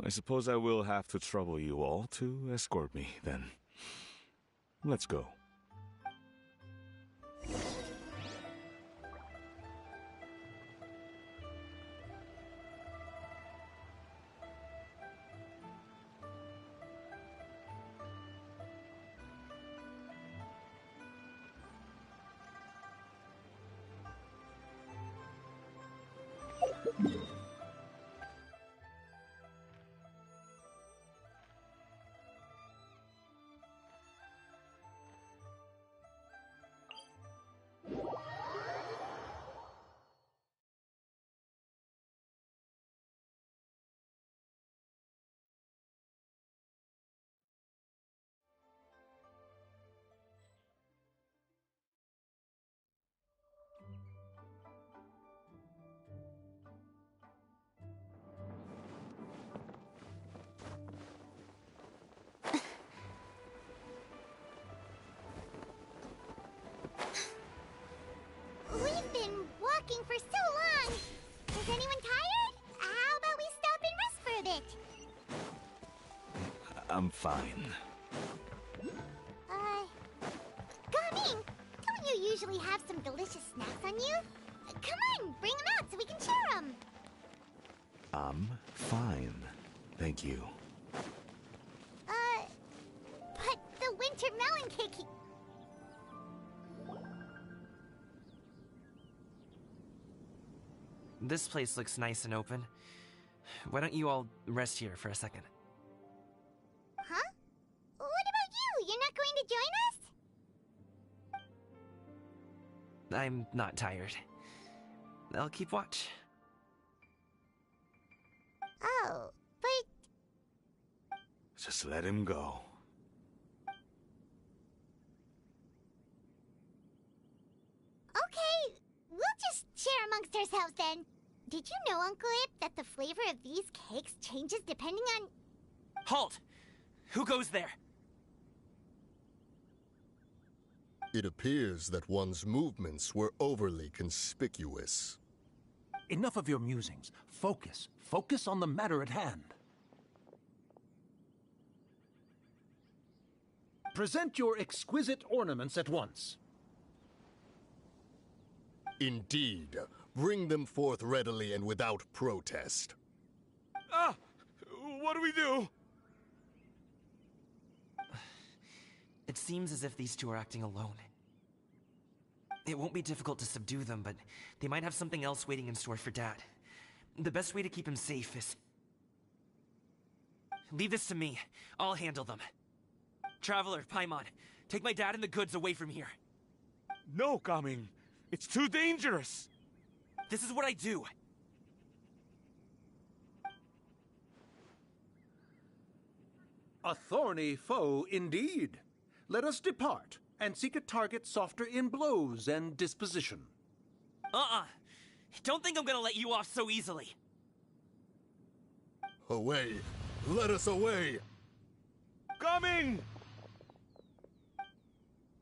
K: I suppose I will have to trouble you all to escort me, then. Let's go.
B: We've been walking for so long. Is anyone tired? How about we stop and rest for a bit?
K: I'm fine.
B: Gaming, don't you usually have some delicious snacks on you? Come on, bring them out so we can share them.
K: I'm fine. Thank you.
B: But the winter melon cake...
A: This place looks nice and open. Why don't you all rest here for a second?
B: Huh? What about you? You're not going to join us?
A: I'm not tired. I'll keep watch.
B: Oh, but...
K: Just let him go.
B: Okay, we'll just share amongst ourselves then. Did you know, Uncle Ip, that the flavor of these cakes changes depending on...
A: Halt! Who goes there?
G: It appears that one's movements were overly conspicuous.
H: Enough of your musings. Focus. Focus on the matter at hand. Present your exquisite ornaments at once.
G: Indeed. Bring them forth readily and without protest.
K: Ah! What do we do?
A: It seems as if these two are acting alone. It won't be difficult to subdue them, but they might have something else waiting in store for Dad. The best way to keep him safe is... Leave this to me. I'll handle them. Traveler, Paimon, take my dad and the goods away from here.
K: No, Gaming. It's too dangerous.
A: This is what I do.
H: A thorny foe indeed. Let us depart and seek a target softer in blows and disposition.
A: Don't think I'm gonna let you off so easily.
G: Away! Let us away!
K: Gaming!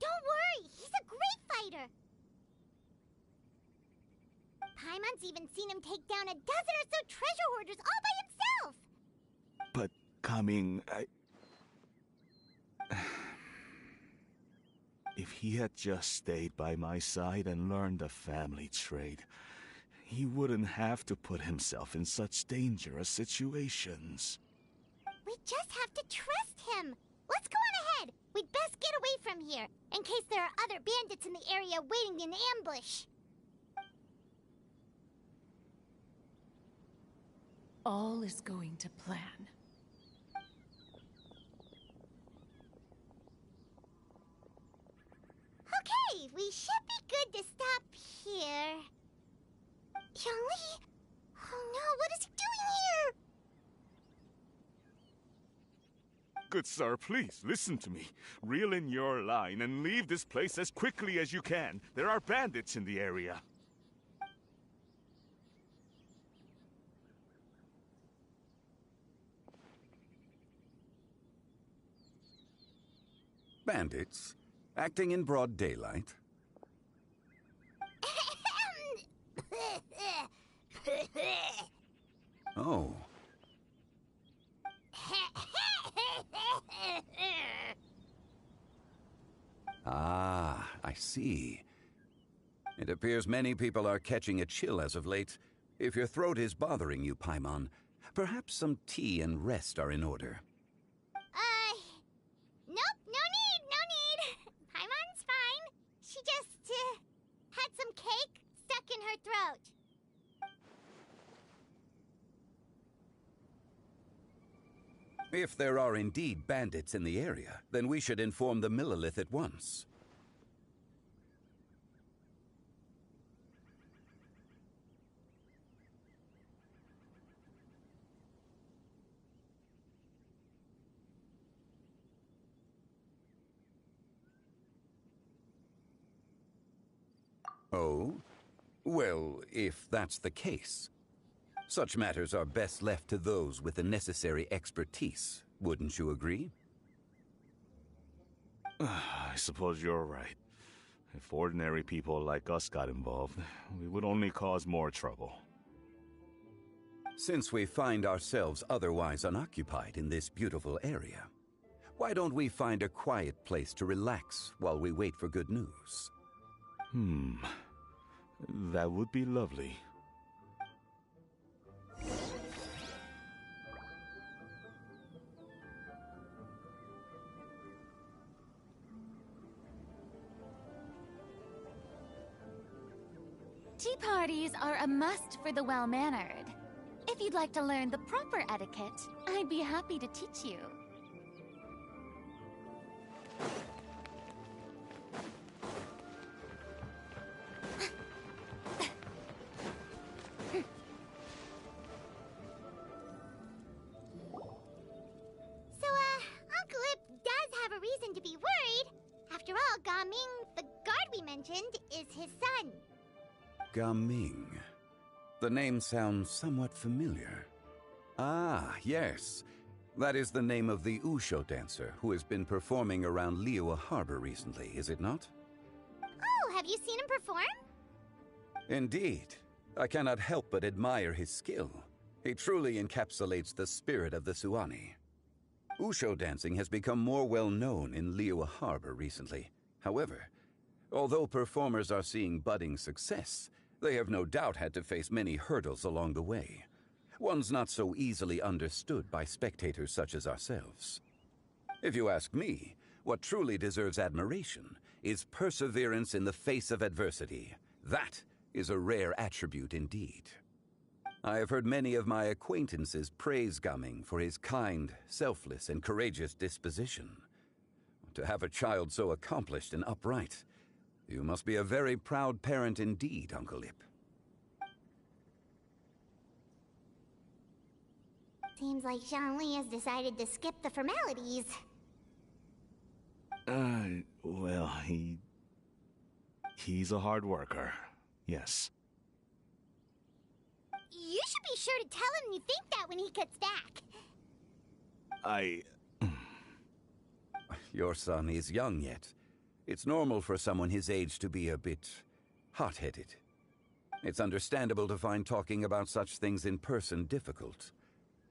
B: Don't worry, he's a great fighter. Paimon's even seen him take down a dozen or so treasure hoarders all by himself.
K: But, Gaming, If he had just stayed by my side and learned the family trade, he wouldn't have to put himself in such dangerous situations.
B: We just have to trust him. Let's go on ahead. We'd best get away from here, in case there are other bandits in the area waiting in ambush.
F: All is going to plan.
B: Okay, we should be good to stop here. Xiangli? Oh no, what is he doing here?
K: Good sir, please, listen to me. Reel in your line and leave this place as quickly as you can. There are bandits in the area.
L: Bandits? Acting in broad daylight? Oh. Ah, I see. It appears many people are catching a chill as of late. If your throat is bothering you, Paimon, perhaps some tea and rest are in order.
B: Nope, no need. Paimon's fine. She just, had some cake stuck in her throat.
L: If there are indeed bandits in the area, then we should inform the Millelith at once. Oh? Well, if that's the case. Such matters are best left to those with the necessary expertise, wouldn't you agree?
K: I suppose you're right. If ordinary people like us got involved, we would only cause more trouble.
L: Since we find ourselves otherwise unoccupied in this beautiful area, why don't we find a quiet place to relax while we wait for good news?
K: That would be lovely.
M: Tea parties are a must for the well-mannered. If you'd like to learn the proper etiquette, I'd be happy to teach you.
B: Uncle Ip does have a reason to be worried. After all, Gaming, the guard we mentioned, is his son.
L: Gaming. The name sounds somewhat familiar. Ah, yes. That is the name of the Usho dancer who has been performing around Liyue Harbor recently, is it not?
B: Oh, have you seen him perform?
L: Indeed. I cannot help but admire his skill. He truly encapsulates the spirit of the Suani. Usho dancing has become more well known in Liyue Harbor recently. However, although performers are seeing budding success, they have no doubt had to face many hurdles along the way. Ones not so easily understood by spectators such as ourselves. If you ask me, what truly deserves admiration is perseverance in the face of adversity. That is a rare attribute indeed. I have heard many of my acquaintances praise Gaming for his kind, selfless, and courageous disposition. To have a child so accomplished and upright, you must be a very proud parent indeed, Uncle Ip.
B: Seems like Xiangli has decided to skip the formalities.
K: Well, he's a hard worker. Yes.
B: You should be sure to tell him you think that when he gets back.
L: Your son is young yet. It's normal for someone his age to be a bit hot-headed. It's understandable to find talking about such things in person difficult.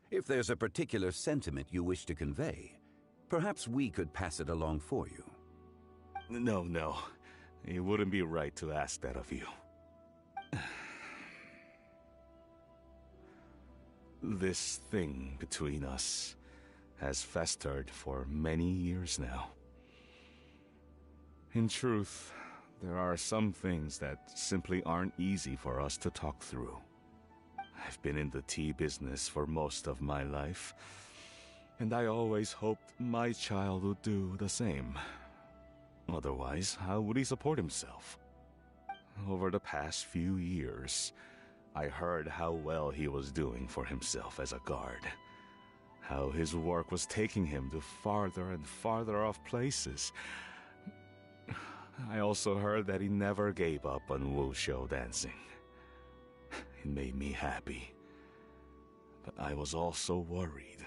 L: If there's a particular sentiment you wish to convey, perhaps we could pass it along for you.
K: No. It wouldn't be right to ask that of you. This thing between us has festered for many years now. In truth, there are some things that simply aren't easy for us to talk through. I've been in the tea business for most of my life, and I always hoped my child would do the same. Otherwise, how would he support himself? Over the past few years, I heard how well he was doing for himself as a guard. How his work was taking him to farther and farther off places. I also heard that he never gave up on wushou dancing. It made me happy. But I was also worried.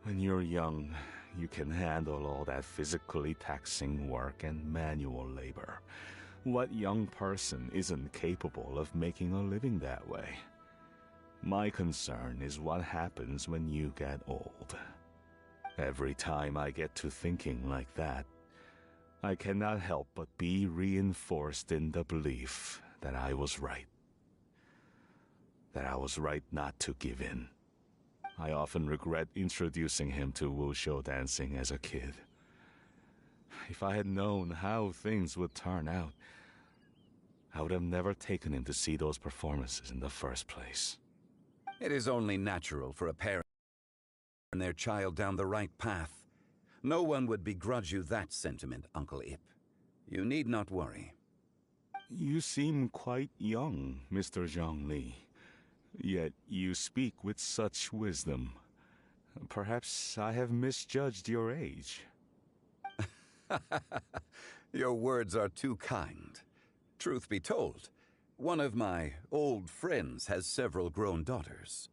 K: When you're young, you can handle all that physically taxing work and manual labor. What young person isn't capable of making a living that way? My concern is what happens when you get old. Every time I get to thinking like that, I cannot help but be reinforced in the belief that I was right. That I was right not to give in. I often regret introducing him to wushou dancing as a kid. If I had known how things would turn out, I would have never taken him to see those performances in the first place.
L: It is only natural for a parent to turn their child down the right path. No one would begrudge you that sentiment, Uncle Ip. You need not worry.
K: You seem quite young, Mr. Zhongli. Yet you speak with such wisdom. Perhaps I have misjudged your age.
L: Your words are too kind. Truth be told, one of my old friends has several grown daughters.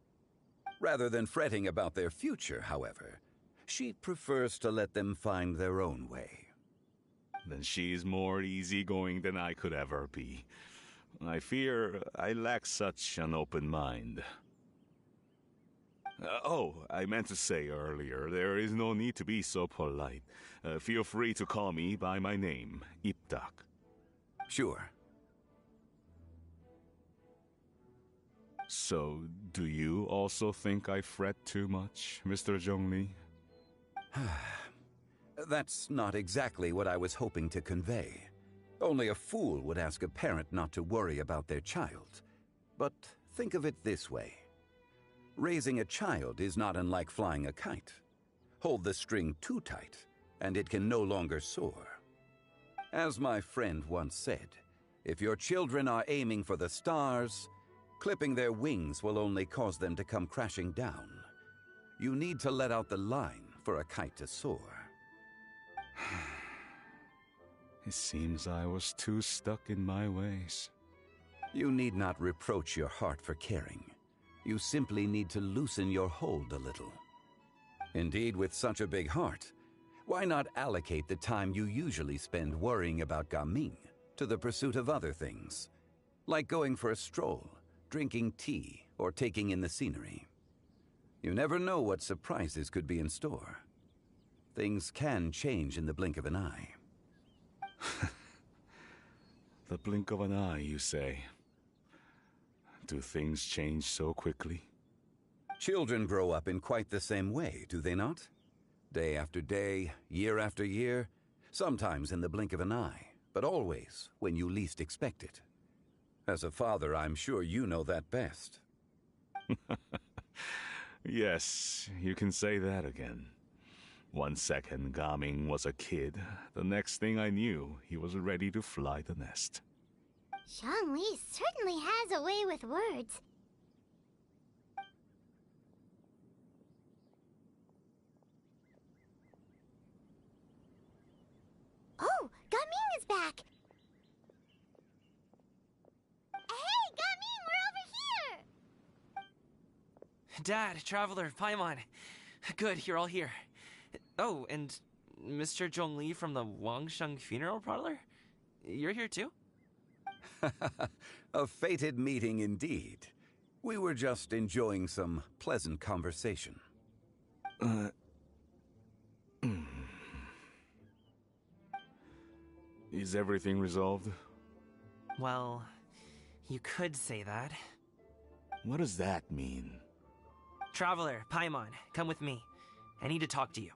L: Rather than fretting about their future, however, she prefers to let them find their own way.
K: Then she's more easygoing than I could ever be. I fear I lack such an open mind. I meant to say earlier, there is no need to be so polite. Feel free to call me by my name, Ipdak.
L: Sure.
K: So, do you also think I fret too much, Mr. Zhongli?
L: That's not exactly what I was hoping to convey. Only a fool would ask a parent not to worry about their child. But think of it this way. Raising a child is not unlike flying a kite. Hold the string too tight, and it can no longer soar. As my friend once said, if your children are aiming for the stars, clipping their wings will only cause them to come crashing down. You need to let out the line for a kite to soar.
K: It seems I was too stuck in my ways.
L: You need not reproach your heart for caring. You simply need to loosen your hold a little. Indeed, with such a big heart, why not allocate the time you usually spend worrying about Gaming to the pursuit of other things, like going for a stroll, drinking tea, or taking in the scenery? You never know what surprises could be in store. Things can change in the blink of an eye.
K: The blink of an eye, you say? Do things change so quickly?
L: Children grow up in quite the same way, do they not? Day after day, year after year, sometimes in the blink of an eye, but always when you least expect it. As a father, I'm sure you know that best.
K: Yes, you can say that again. 1 second, Gaming was a kid. The next thing I knew, he was ready to fly the nest.
B: Zhongli certainly has a way with words. Oh, Gaming is back! Hey, Gaming, we're over here!
A: Dad, Traveler, Paimon. Good, you're all here. Oh, and Mr. Zhongli from the Wangsheng Funeral Parlor? You're here too?
L: A fated meeting indeed. We were just enjoying some pleasant conversation.
K: Is everything resolved?
A: Well, you could say that.
K: What does that mean?
A: Traveler, Paimon, come with me. I need to talk to you.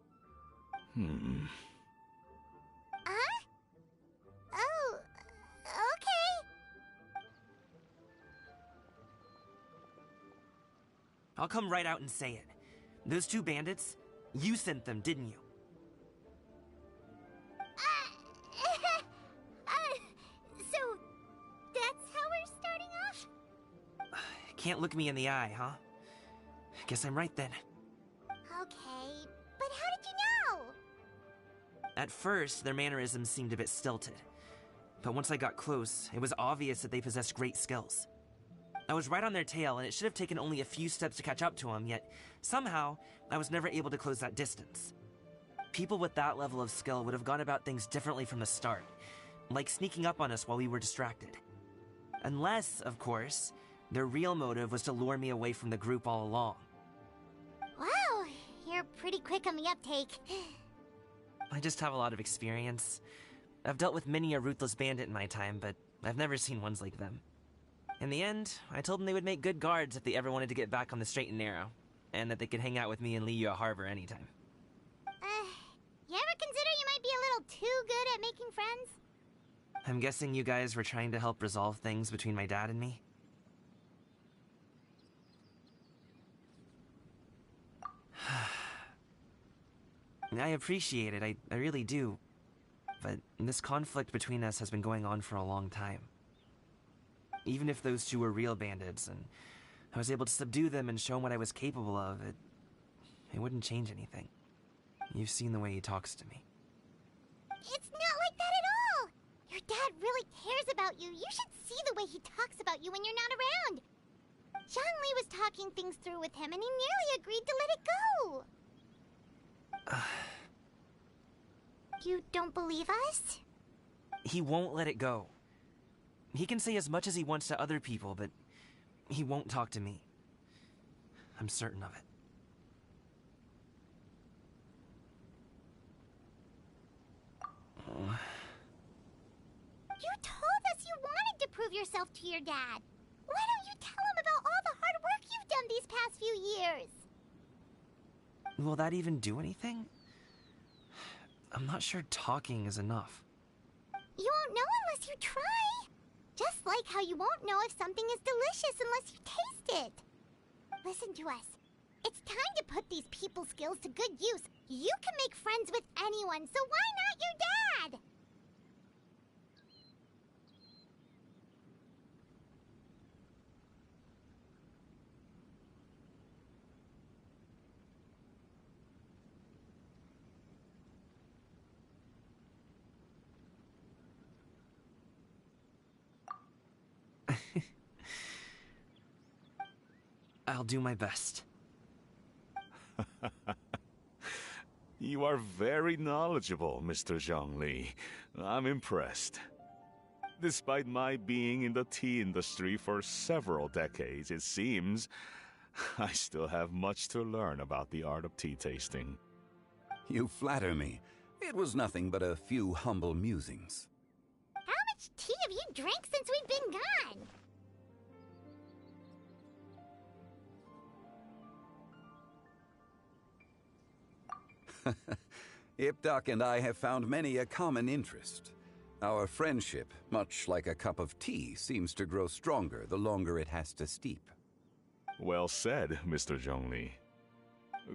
B: Huh? Oh, okay.
A: I'll come right out and say it. Those two bandits, you sent them, didn't you? Can't look me in the eye, huh? Guess I'm right then.
B: Okay, but how did you know?
A: At first, their mannerisms seemed a bit stilted. But once I got close, it was obvious that they possessed great skills. I was right on their tail, and it should have taken only a few steps to catch up to them, yet somehow, I was never able to close that distance. People with that level of skill would have gone about things differently from the start, like sneaking up on us while we were distracted. Unless, of course, their real motive was to lure me away from the group all along.
B: Wow, you're pretty quick on the uptake.
A: I just have a lot of experience. I've dealt with many a ruthless bandit in my time, but I've never seen ones like them. In the end, I told them they would make good guards if they ever wanted to get back on the straight and narrow, and that they could hang out with me in Liyue Harbor anytime.
B: You ever consider you might be a little too good at making friends?
A: I'm guessing you guys were trying to help resolve things between my dad and me? I appreciate it, I really do. But this conflict between us has been going on for a long time. Even if those two were real bandits, and I was able to subdue them and show them what I was capable of, it wouldn't change anything. You've seen the way he talks to me.
B: It's not like that at all! Your dad really cares about you. You should see the way he talks about you when you're not around. Zhongli was talking things through with him, and he nearly agreed to let it go. You don't believe us?
A: He won't let it go. He can say as much as he wants to other people, but he won't talk to me. I'm certain of it.
B: You told us you wanted to prove yourself to your dad. Why don't you tell him about all the hard work you've done these past few years?
A: Will that even do anything? I'm not sure talking is enough.
B: You won't know unless you try. Just like how you won't know if something is delicious unless you taste it. Listen to us. It's time to put these people skills to good use. You can make friends with anyone, so why not your dad?
A: I'll do my best.
K: You are very knowledgeable, Mr. Zhongli. I'm impressed. Despite my being in the tea industry for several decades, it seems I still have much to learn about the art of tea tasting.
L: You flatter me. It was nothing but a few humble musings.
B: How much tea have you drank since we've been gone?
L: Ipdak and I have found many a common interest. Our friendship, much like a cup of tea, seems to grow stronger the longer it has to steep.
K: Well said, Mr. Zhongli.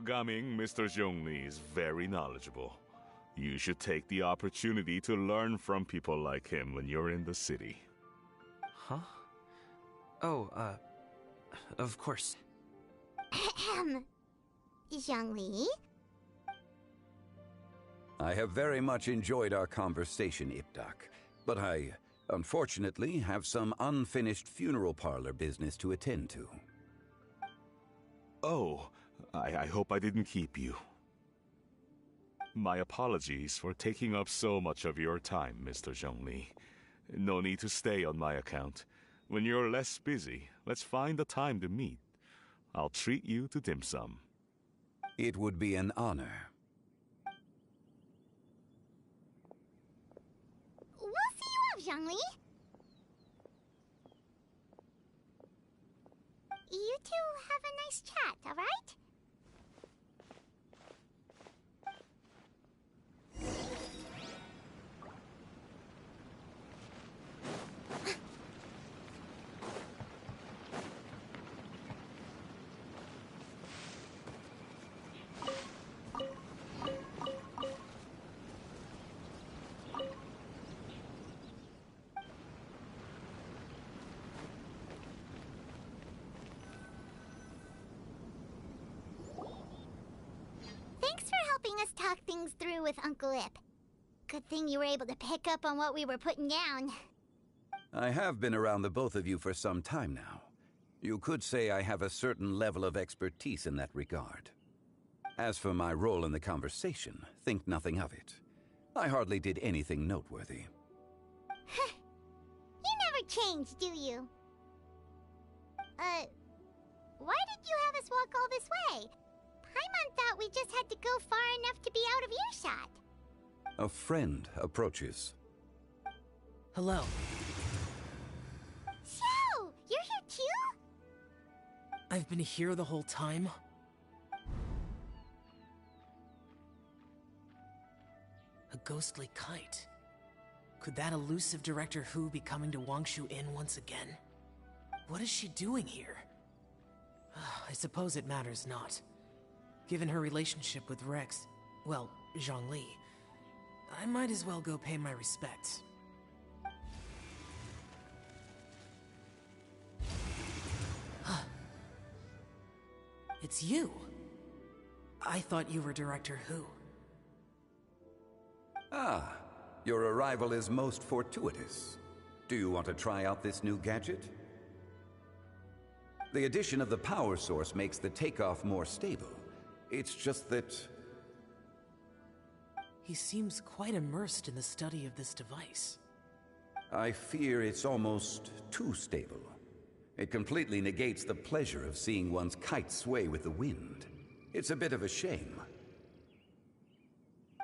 K: Gaming, Mr. Zhongli is very knowledgeable. You should take the opportunity to learn from people like him when you're in the city.
A: Huh? Oh, of course.
B: Ahem. Zhongli?
L: I have very much enjoyed our conversation, Ipdak, but I, unfortunately, have some unfinished funeral parlor business to attend to.
K: Oh, I hope I didn't keep you. My apologies for taking up so much of your time, Mr. Zhongli. No need to stay on my account. When you're less busy, let's find a time to meet. I'll treat you to dim sum.
L: It would be an honor.
B: We'll see you off, Zhongli. You two have a nice chat, all right? things through with Uncle Ip. Good thing you were able to pick up on what we were putting down.
L: I have been around the both of you for some time now. You could say I have a certain level of expertise in that regard. As for my role in the conversation, think nothing of it. I hardly did anything noteworthy.
B: You never change, do you? Why did you have us walk all this way? Paimon thought we just had to go far enough to be out of earshot.
L: A friend approaches.
N: Hello.
B: Xiao! You're here too?
N: I've been here the whole time? A ghostly kite. Could that elusive Director Hu be coming to Wangshu Inn once again? What is she doing here? I suppose it matters not. Given her relationship with Rex, well, Zhongli, I might as well go pay my respects. It's you! I thought you were Director Hu.
L: Ah, your arrival is most fortuitous. Do you want to try out this new gadget? The addition of the power source makes the takeoff more stable. It's just that...
N: He seems quite immersed in the study of this device.
L: I fear it's almost too stable. It completely negates the pleasure of seeing one's kite sway with the wind. It's a bit of a shame.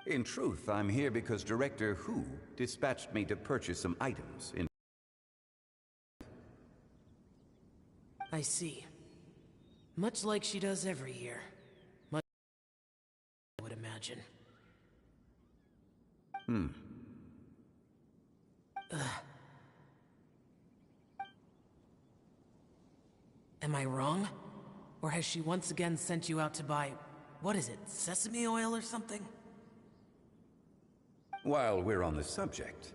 L: In truth, I'm here because Director Hu dispatched me to purchase some items in...
N: I see. Much like she does every year. Much I would imagine. Am I wrong? Or has she once again sent you out to buy, what is it, sesame oil or something?
L: While we're on the subject,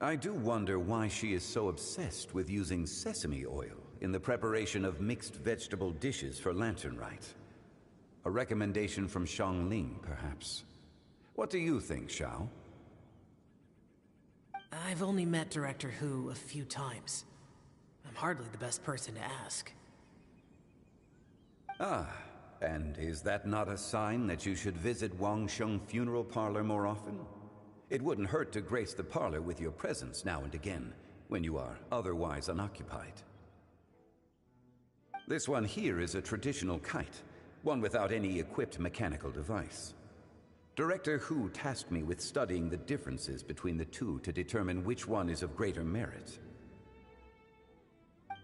L: I do wonder why she is so obsessed with using sesame oil in the preparation of mixed vegetable dishes for Lantern Rite. A recommendation from Xiangling, perhaps. What do you think, Xiao?
N: I've only met Director Hu a few times. I'm hardly the best person to ask.
L: Ah, and is that not a sign that you should visit Wangsheng Funeral Parlor more often? It wouldn't hurt to grace the parlor with your presence now and again, when you are otherwise unoccupied. This one here is a traditional kite, one without any equipped mechanical device. Director Hu tasked me with studying the differences between the two to determine which one is of greater merit.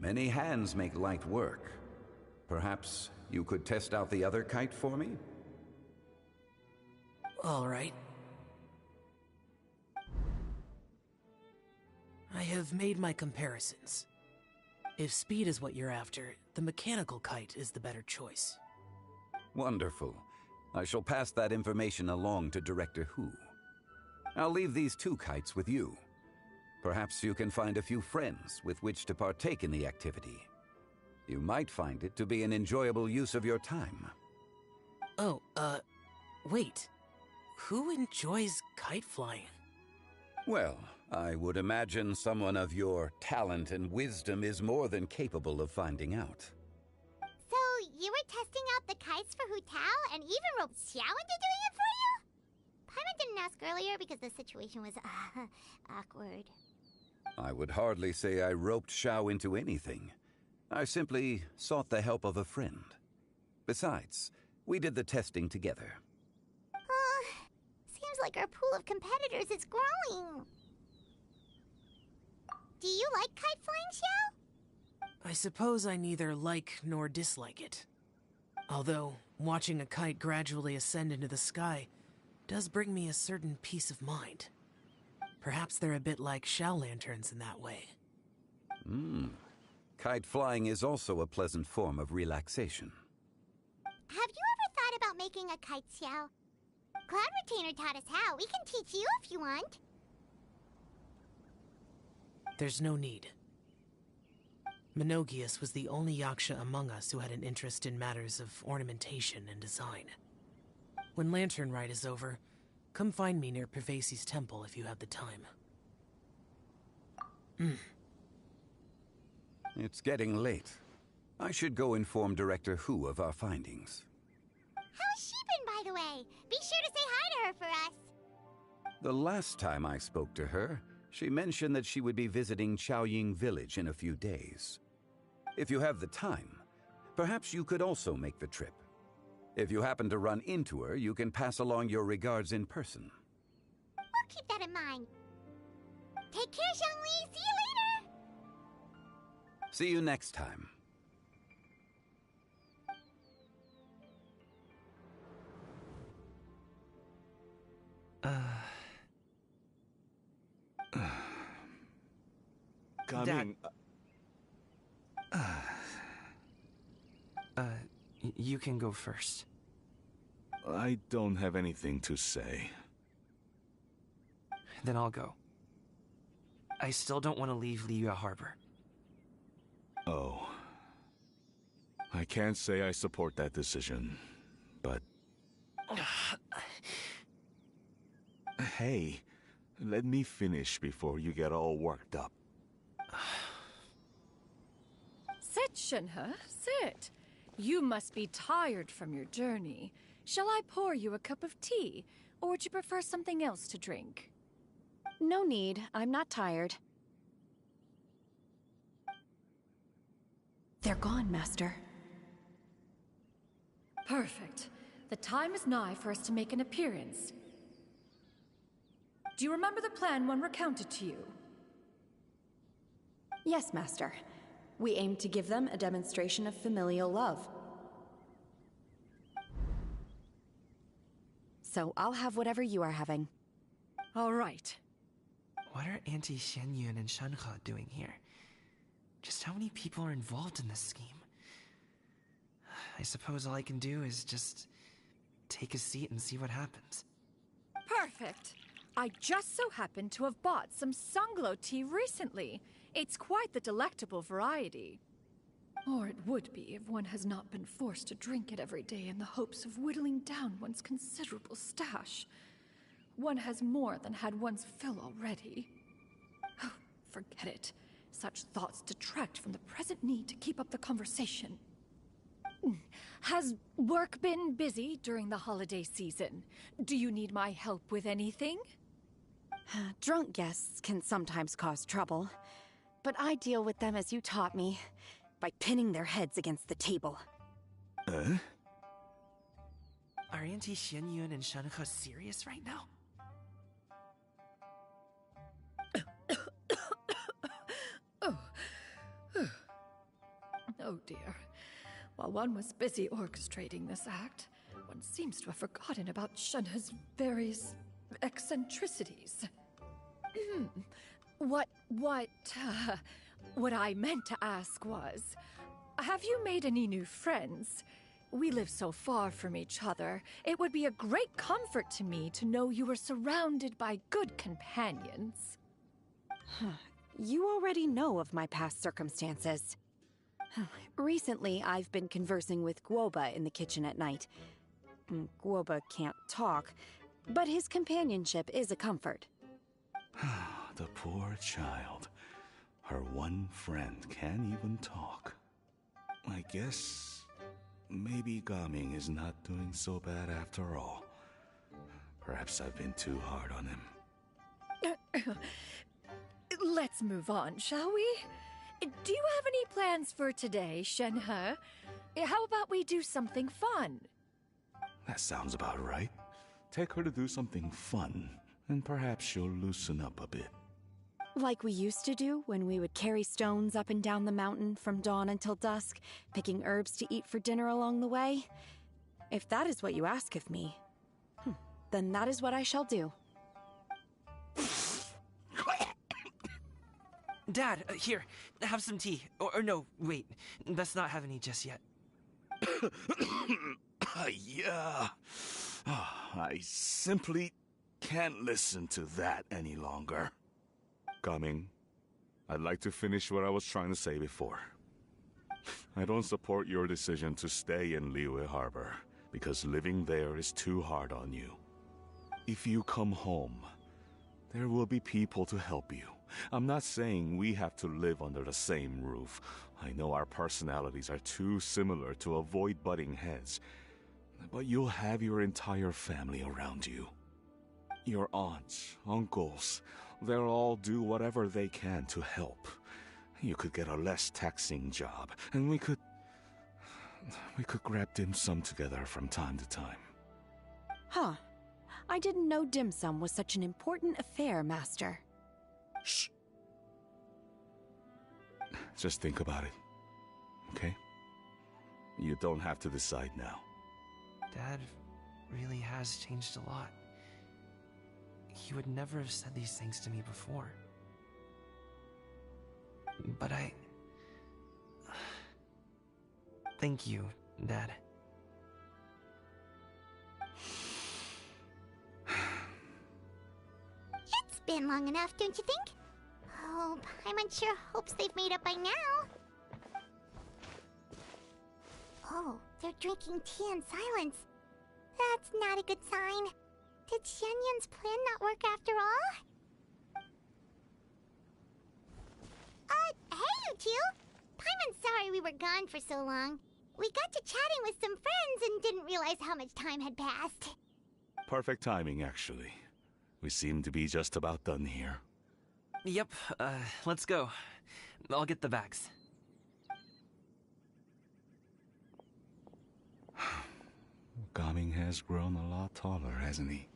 L: Many hands make light work. Perhaps you could test out the other kite for me?
N: All right. I have made my comparisons. If speed is what you're after, the mechanical kite is the better choice.
L: Wonderful. I shall pass that information along to Director Hu. I'll leave these two kites with you. Perhaps you can find a few friends with which to partake in the activity. You might find it to be an enjoyable use of your time.
N: Oh, wait. Who enjoys kite flying?
L: Well, I would imagine someone of your talent and wisdom is more than capable of finding out.
B: So, you were testing out the kites for Hu Tao and even roped Xiao into doing it for you? Paimon didn't ask earlier because the situation was, awkward.
L: I would hardly say I roped Xiao into anything. I simply sought the help of a friend. Besides, we did the testing together.
B: Seems like our pool of competitors is growing. Do you like kite flying, Xiao?
N: I suppose I neither like nor dislike it. Although, watching a kite gradually ascend into the sky does bring me a certain peace of mind. Perhaps they're a bit like Shao lanterns in that way.
L: Kite flying is also a pleasant form of relaxation.
B: Have you ever thought about making a kite, Xiao? Cloud Retainer taught us how. We can teach you if you want.
N: There's no need. Menogias was the only Yaksha among us who had an interest in matters of ornamentation and design. When Lantern Rite is over, Come find me near Pervasi's temple if you have the time.
L: It's getting late. I should go inform Director Hu of our findings.
B: How's she been, by the way? Be sure to say hi to her for us.
L: The last time I spoke to her, she mentioned that she would be visiting Chaoying Village in a few days. If you have the time, perhaps you could also make the trip. If you happen to run into her, you can pass along your regards in person.
B: We'll keep that in mind. Take care, Xiangli. See you later.
L: See you next time.
K: Coming.
A: You can go first.
K: I don't have anything to say.
A: Then I'll go. I still don't want to leave Liyue Harbor.
K: Oh. I can't say I support that decision, but... Hey, let me finish before you get all worked up.
F: Sit, Shenhe, sit. You must be tired from your journey. Shall I pour you a cup of tea, or would you prefer something else to drink?
D: No need. I'm not tired. They're gone, Master.
F: Perfect. The time is nigh for us to make an appearance. Do you remember the plan one recounted to you?
D: Yes, Master. We aim to give them a demonstration of familial love. So I'll have whatever you are having.
F: All right.
A: What are Auntie Xianyun and Shenhe doing here? Just how many people are involved in this scheme? I suppose all I can do is just take a seat and see what happens.
F: Perfect. I just so happen to have bought some Sunglow tea recently. It's quite the delectable variety. Or it would be if one has not been forced to drink it every day in the hopes of whittling down one's considerable stash. One has more than had one's fill already. Oh, forget it. Such thoughts detract from the present need to keep up the conversation. Has work been busy during the holiday season? Do you need my help with anything?
D: Drunk guests can sometimes cause trouble, but I deal with them as you taught me, by pinning their heads against the table.
A: Are Auntie Xianyun and Shenhe serious right now?
F: Oh dear. While one was busy orchestrating this act, one seems to have forgotten about Shenhe's various eccentricities. What I meant to ask was, have you made any new friends? We live so far from each other. It would be a great comfort to me to know you were surrounded by good companions.
D: You already know of my past circumstances. Recently, I've been conversing with Guoba in the kitchen at night. Guoba can't talk, but his companionship is a comfort.
K: The poor child. Her one friend can't even talk. I guess maybe Gaming is not doing so bad after all. Perhaps I've been too hard on him.
F: Let's move on, shall we? Do you have any plans for today, Shenhe? How about we do something fun?
K: That sounds about right. Take her to do something fun, and perhaps she'll loosen up a bit.
D: Like we used to do when we would carry stones up and down the mountain from dawn until dusk, picking herbs to eat for dinner along the way? If that is what you ask of me, then that is what I shall do.
A: Dad, here, have some tea. Or no, wait, let's not have any just yet.
K: Yeah. I simply can't listen to that any longer. Coming. I'd like to finish what I was trying to say before. I don't support your decision to stay in Liyue Harbor, because living there is too hard on you. If you come home, there will be people to help you. I'm not saying we have to live under the same roof. I know our personalities are too similar to avoid butting heads. But you'll have your entire family around you. Your aunts, uncles, they'll all do whatever they can to help. You could get a less taxing job, and we could grab dim sum together from time to time.
D: Huh. I didn't know dim sum was such an important affair, Master.
K: Shh. Just think about it, okay? You don't have to decide now.
A: Dad really has changed a lot. He would never have said these things to me before. But thank you, Dad.
B: It's been long enough, don't you think? Oh, Paimon sure hopes they've made up by now. Oh, they're drinking tea in silence. That's not a good sign. Did Xianyun's plan not work after all? Hey you two! Paimon's sorry we were gone for so long. We got to chatting with some friends and didn't realize how much time had passed.
K: Perfect timing, actually. We seem to be just about done here.
A: Yep, let's go. I'll get the bags.
K: Gaming has grown a lot taller, hasn't he?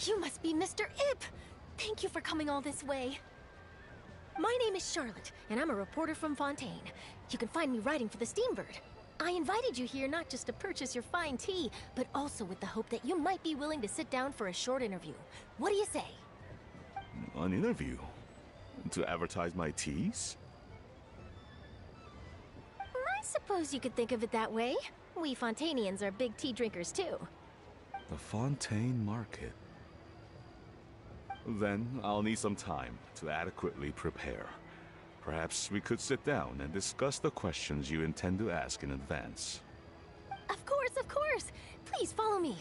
C: You must be Mr. Ip! Thank you for coming all this way. My name is Charlotte, and I'm a reporter from Fontaine. You can find me writing for the Steambird. I invited you here not just to purchase your fine tea, but also with the hope that you might be willing to sit down for a short interview. What do you say?
K: An interview? To advertise my teas?
C: I suppose you could think of it that way. We Fontainians are big tea drinkers, too.
K: The Fontaine Market. Then I'll need some time to adequately prepare. Perhaps we could sit down and discuss the questions you intend to ask in advance.
C: Of course, of course! Please follow me.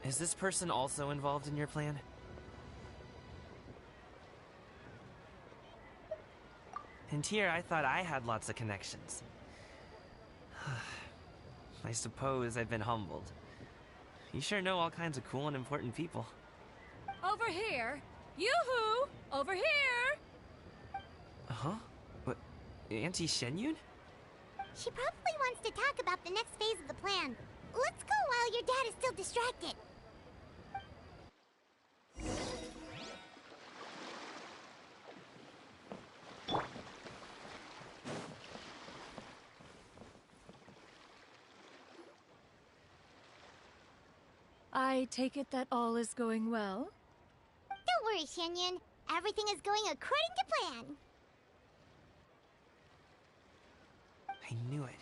A: Is this person also involved in your plan? And here I thought I had lots of connections. I suppose I've been humbled. You sure know all kinds of cool and important people.
F: Over here! Yoo-hoo! Over here!
A: Huh? What? Auntie Shenyun?
B: She probably wants to talk about the next phase of the plan. Let's go while your dad is still distracted.
F: I take it that all is going well?
B: Don't worry, Shenyun. Everything is going according to plan.
A: I knew it.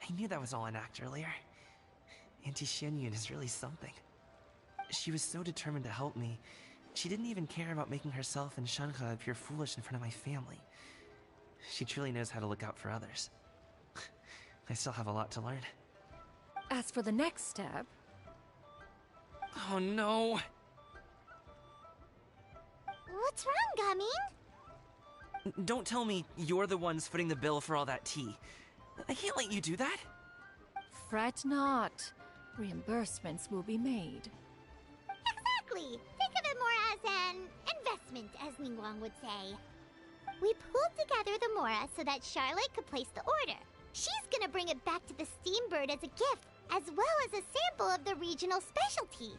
A: I knew that was all an act earlier. Auntie Shenyun is really something. She was so determined to help me. She didn't even care about making herself and Shanhe appear foolish in front of my family. She truly knows how to look out for others. I still have a lot to learn.
F: As for the next step...
A: Oh no!
B: What's wrong, Gaming?
A: Don't tell me you're the ones footing the bill for all that tea. I can't let you do that.
F: Fret not. Reimbursements will be made.
B: Exactly! Think of it more as an investment, as Ningguang would say. We pooled together the Mora so that Charlotte could place the order. She's gonna bring it back to the Steambird as a gift, as well as a sample of the regional specialty.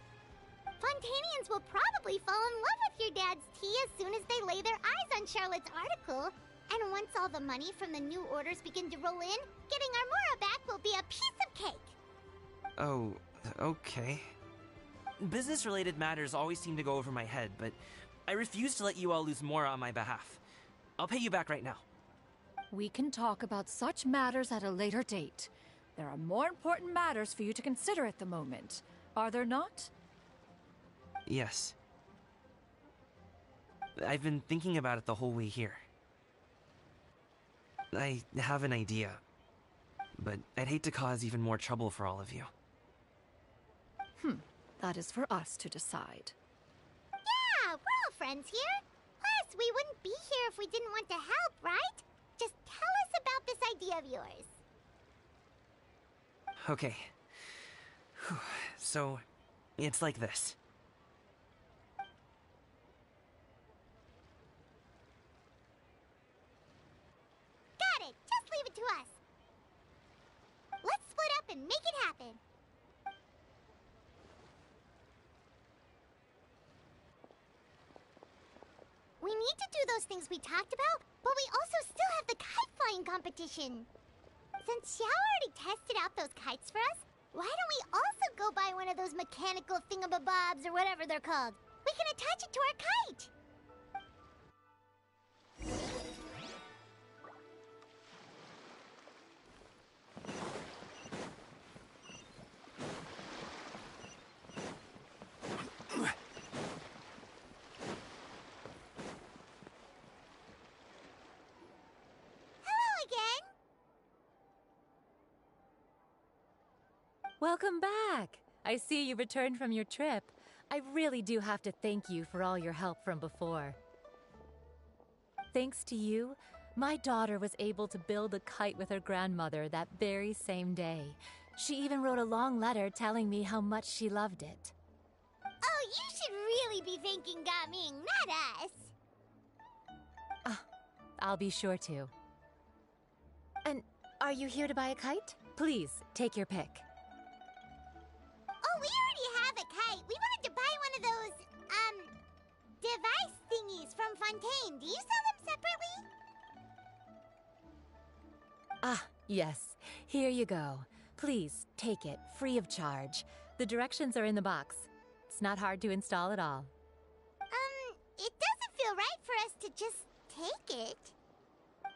B: Fontanians will probably fall in love with your dad's tea as soon as they lay their eyes on Charlotte's article. And once all the money from the new orders begin to roll in, getting our Mora back will be a piece of cake.
A: Oh, okay. Business-related matters always seem to go over my head, but I refuse to let you all lose more on my behalf. I'll pay you back right now.
F: We can talk about such matters at a later date. There are more important matters for you to consider at the moment, are there not?
A: Yes. I've been thinking about it the whole way here. I have an idea, but I'd hate to cause even more trouble for all of you.
F: That is for us to decide.
B: Yeah, we're all friends here. Plus, we wouldn't be here if we didn't want to help, right? Just tell us about this idea of yours.
A: Okay. So, it's like this.
B: Got it! Just leave it to us. Let's split up and make it happen. We need to do those things we talked about, but we also still have the kite flying competition. Since Xiao already tested out those kites for us, why don't we also go buy one of those mechanical thingamabobs or whatever they're called? We can attach it to our kite.
O: Welcome back! I see you returned from your trip. I really do have to thank you for all your help from before. Thanks to you, my daughter was able to build a kite with her grandmother that very same day. She even wrote a long letter telling me how much she loved it.
B: Oh, you should really be thanking Gaming, not us.
O: I'll be sure to. And are you here to buy a kite? Please, take your pick.
B: Oh, we already have a kite. We wanted to buy one of those, device thingies from Fontaine. Do you sell them separately?
O: Yes. Here you go. Please, take it, free of charge. The directions are in the box. It's not hard to install at all.
B: It doesn't feel right for us to just take it.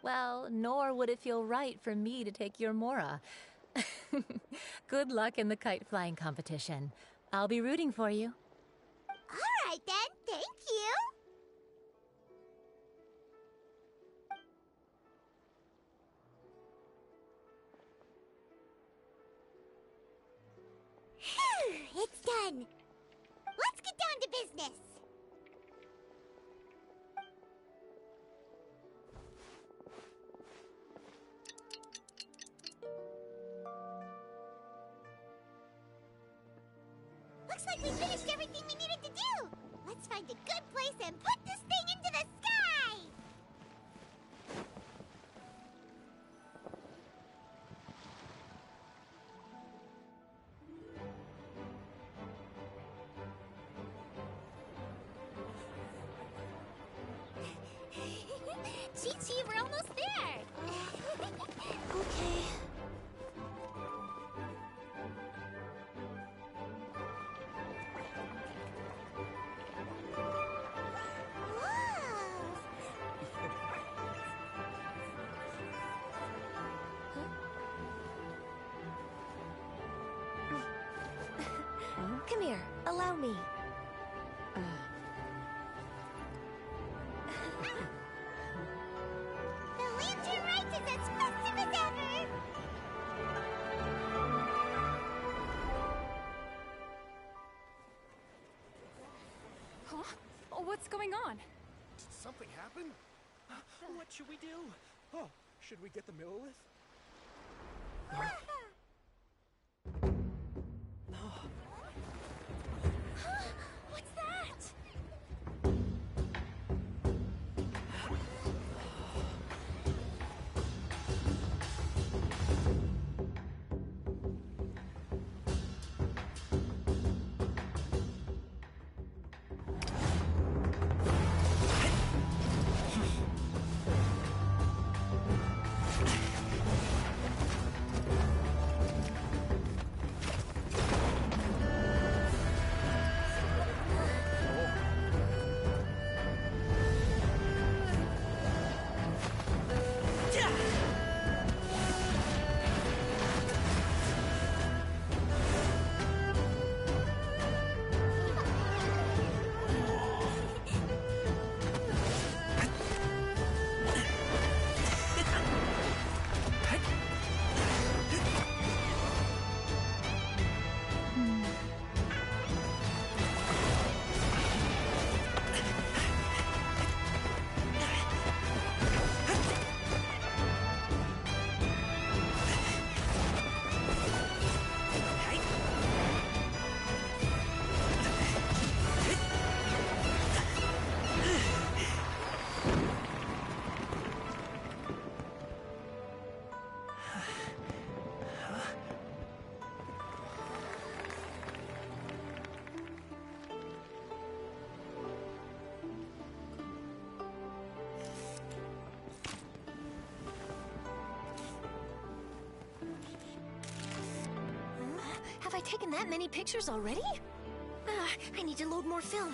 O: Well, nor would it feel right for me to take your Mora. Good luck in the kite flying competition. I'll be rooting for you.
B: All right then, thank you. Phew, it's done. Let's get down to business. Looks like we finished everything we needed to do. Let's find a good place and put this thing into the sky. Chi-Chi, we're almost there. Okay.
C: Come here, allow me.
B: The Lantern Rite is as festive as ever!
F: What's going on?
J: Did something happen? What should we do? Oh, should we get the Millilith?
C: What's that? Have I taken that many pictures already? I need to load more film.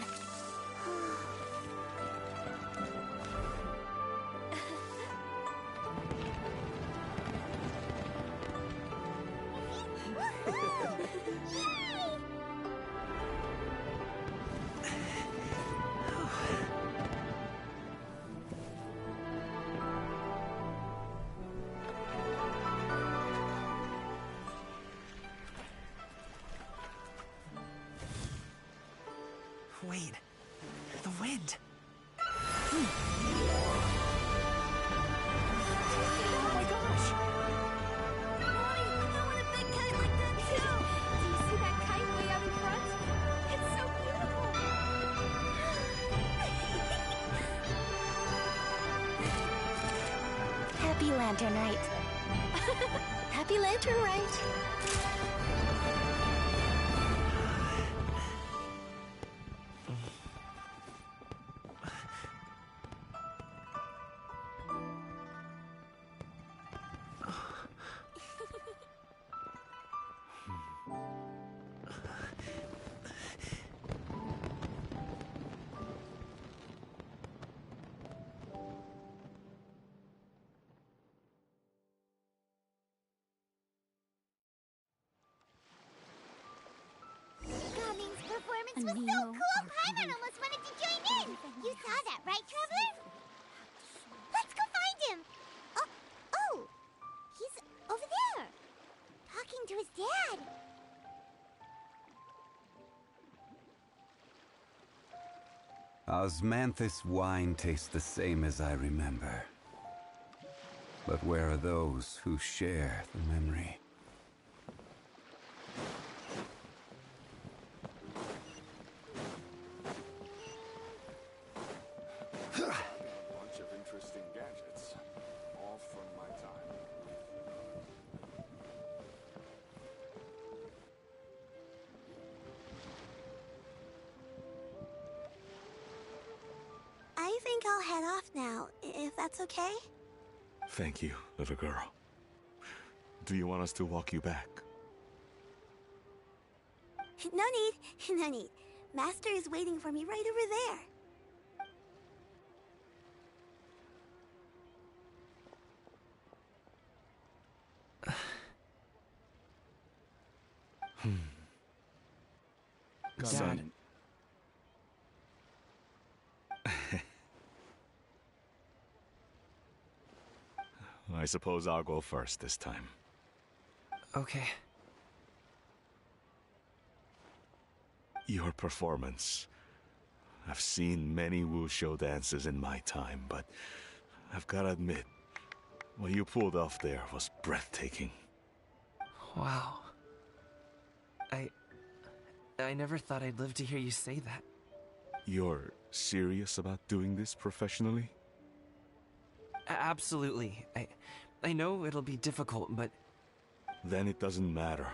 A: Wait, the wind.
F: Oh my gosh! Mommy, I want a big kite like that too! Do you see that kite way out in front? It's so beautiful!
C: Happy Lantern Rite. Happy Lantern Rite.
B: Gaming's performance was so cool, Paimon almost wanted to join in! You saw that, right, Traveler? Let's go find him! Oh! He's over there! Talking to his dad!
L: Osmanthus wine tastes the same as I remember. But where are those who share the memory?
P: Bunch of interesting gadgets, all from my time.
E: I think I'll head off now, if that's okay?
K: Thank you, little girl. Do you want us to walk you back?
E: No need, no need. Master is waiting for me right over there.
K: Son. I suppose I'll go first this time.
A: Okay.
K: Your performance I've seen many wushou dances in my time, but I've gotta admit, what you pulled off there was breathtaking.
A: Wow. I never thought I'd live to hear you say that.
K: You're serious about doing this professionally?
A: Absolutely. I know it'll be difficult, but...
K: Then it doesn't matter.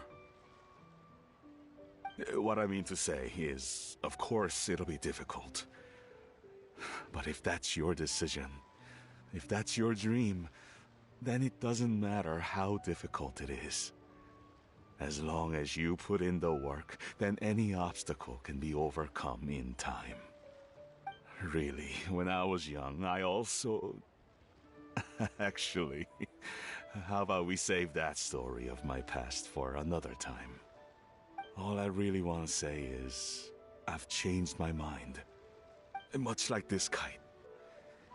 K: What I mean to say is, of course it'll be difficult. But if that's your decision, if that's your dream, then it doesn't matter how difficult it is. As long as you put in the work, then any obstacle can be overcome in time. Really, when I was young, I also... Actually, how about we save that story of my past for another time? All I really want to say is, I've changed my mind. Much like this kite,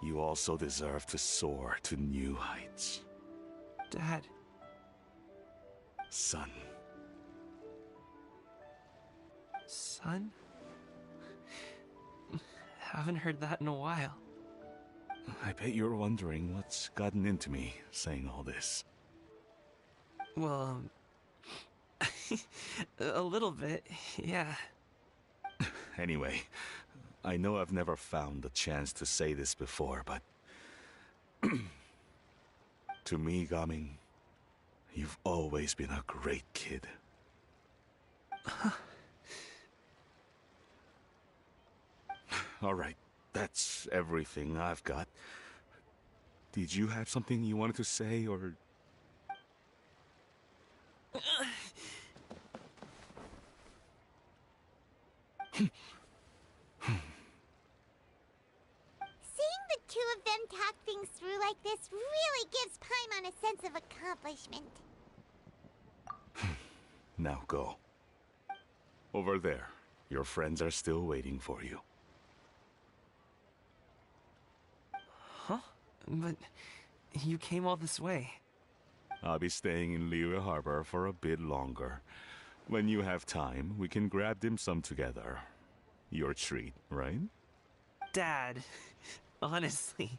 K: you also deserve to soar to new heights.
A: Dad.
K: Son.
A: Son? Haven't heard that in a while.
K: I bet you're wondering what's gotten into me saying all this.
A: Well, a little bit, yeah.
K: Anyway, I know I've never found the chance to say this before, but... to me, Gaming, you've always been a great kid. Alright, that's everything I've got. Did you have something you wanted to say, or...
B: Seeing the two of them talk things through like this really gives Paimon a sense of accomplishment.
K: Now go. Over there. Your friends are still waiting for you.
A: Huh? But you came all this way.
K: I'll be staying in Liyue Harbor for a bit longer. When you have time, we can grab dim sum together. Your treat, right?
A: Dad, honestly.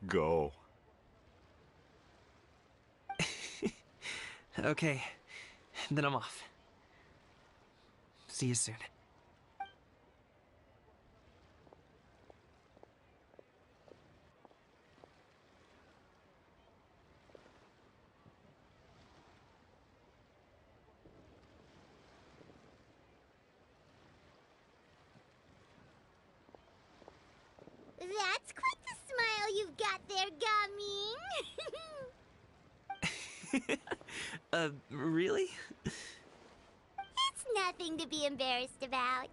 K: Go.
A: Okay, then I'm off. See you soon.
B: That's quite the smile you've got there, Gaming.
A: Really?
B: It's nothing to be embarrassed about.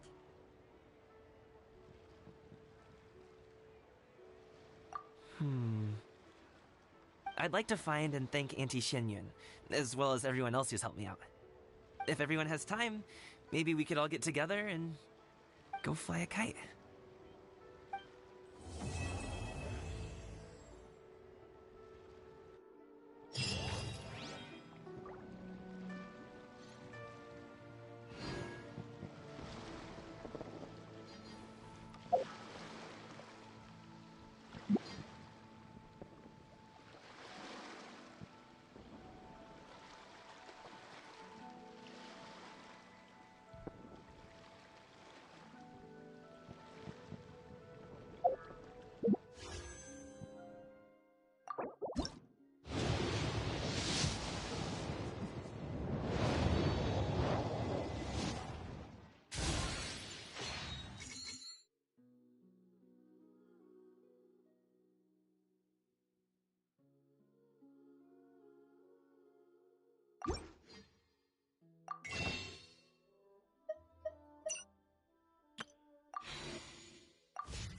A: I'd like to find and thank Auntie Xinyun, as well as everyone else who's helped me out. If everyone has time, maybe we could all get together and go fly a kite.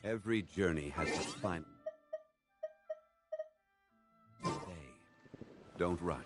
L: Every journey has its final. Stay. Don't rush.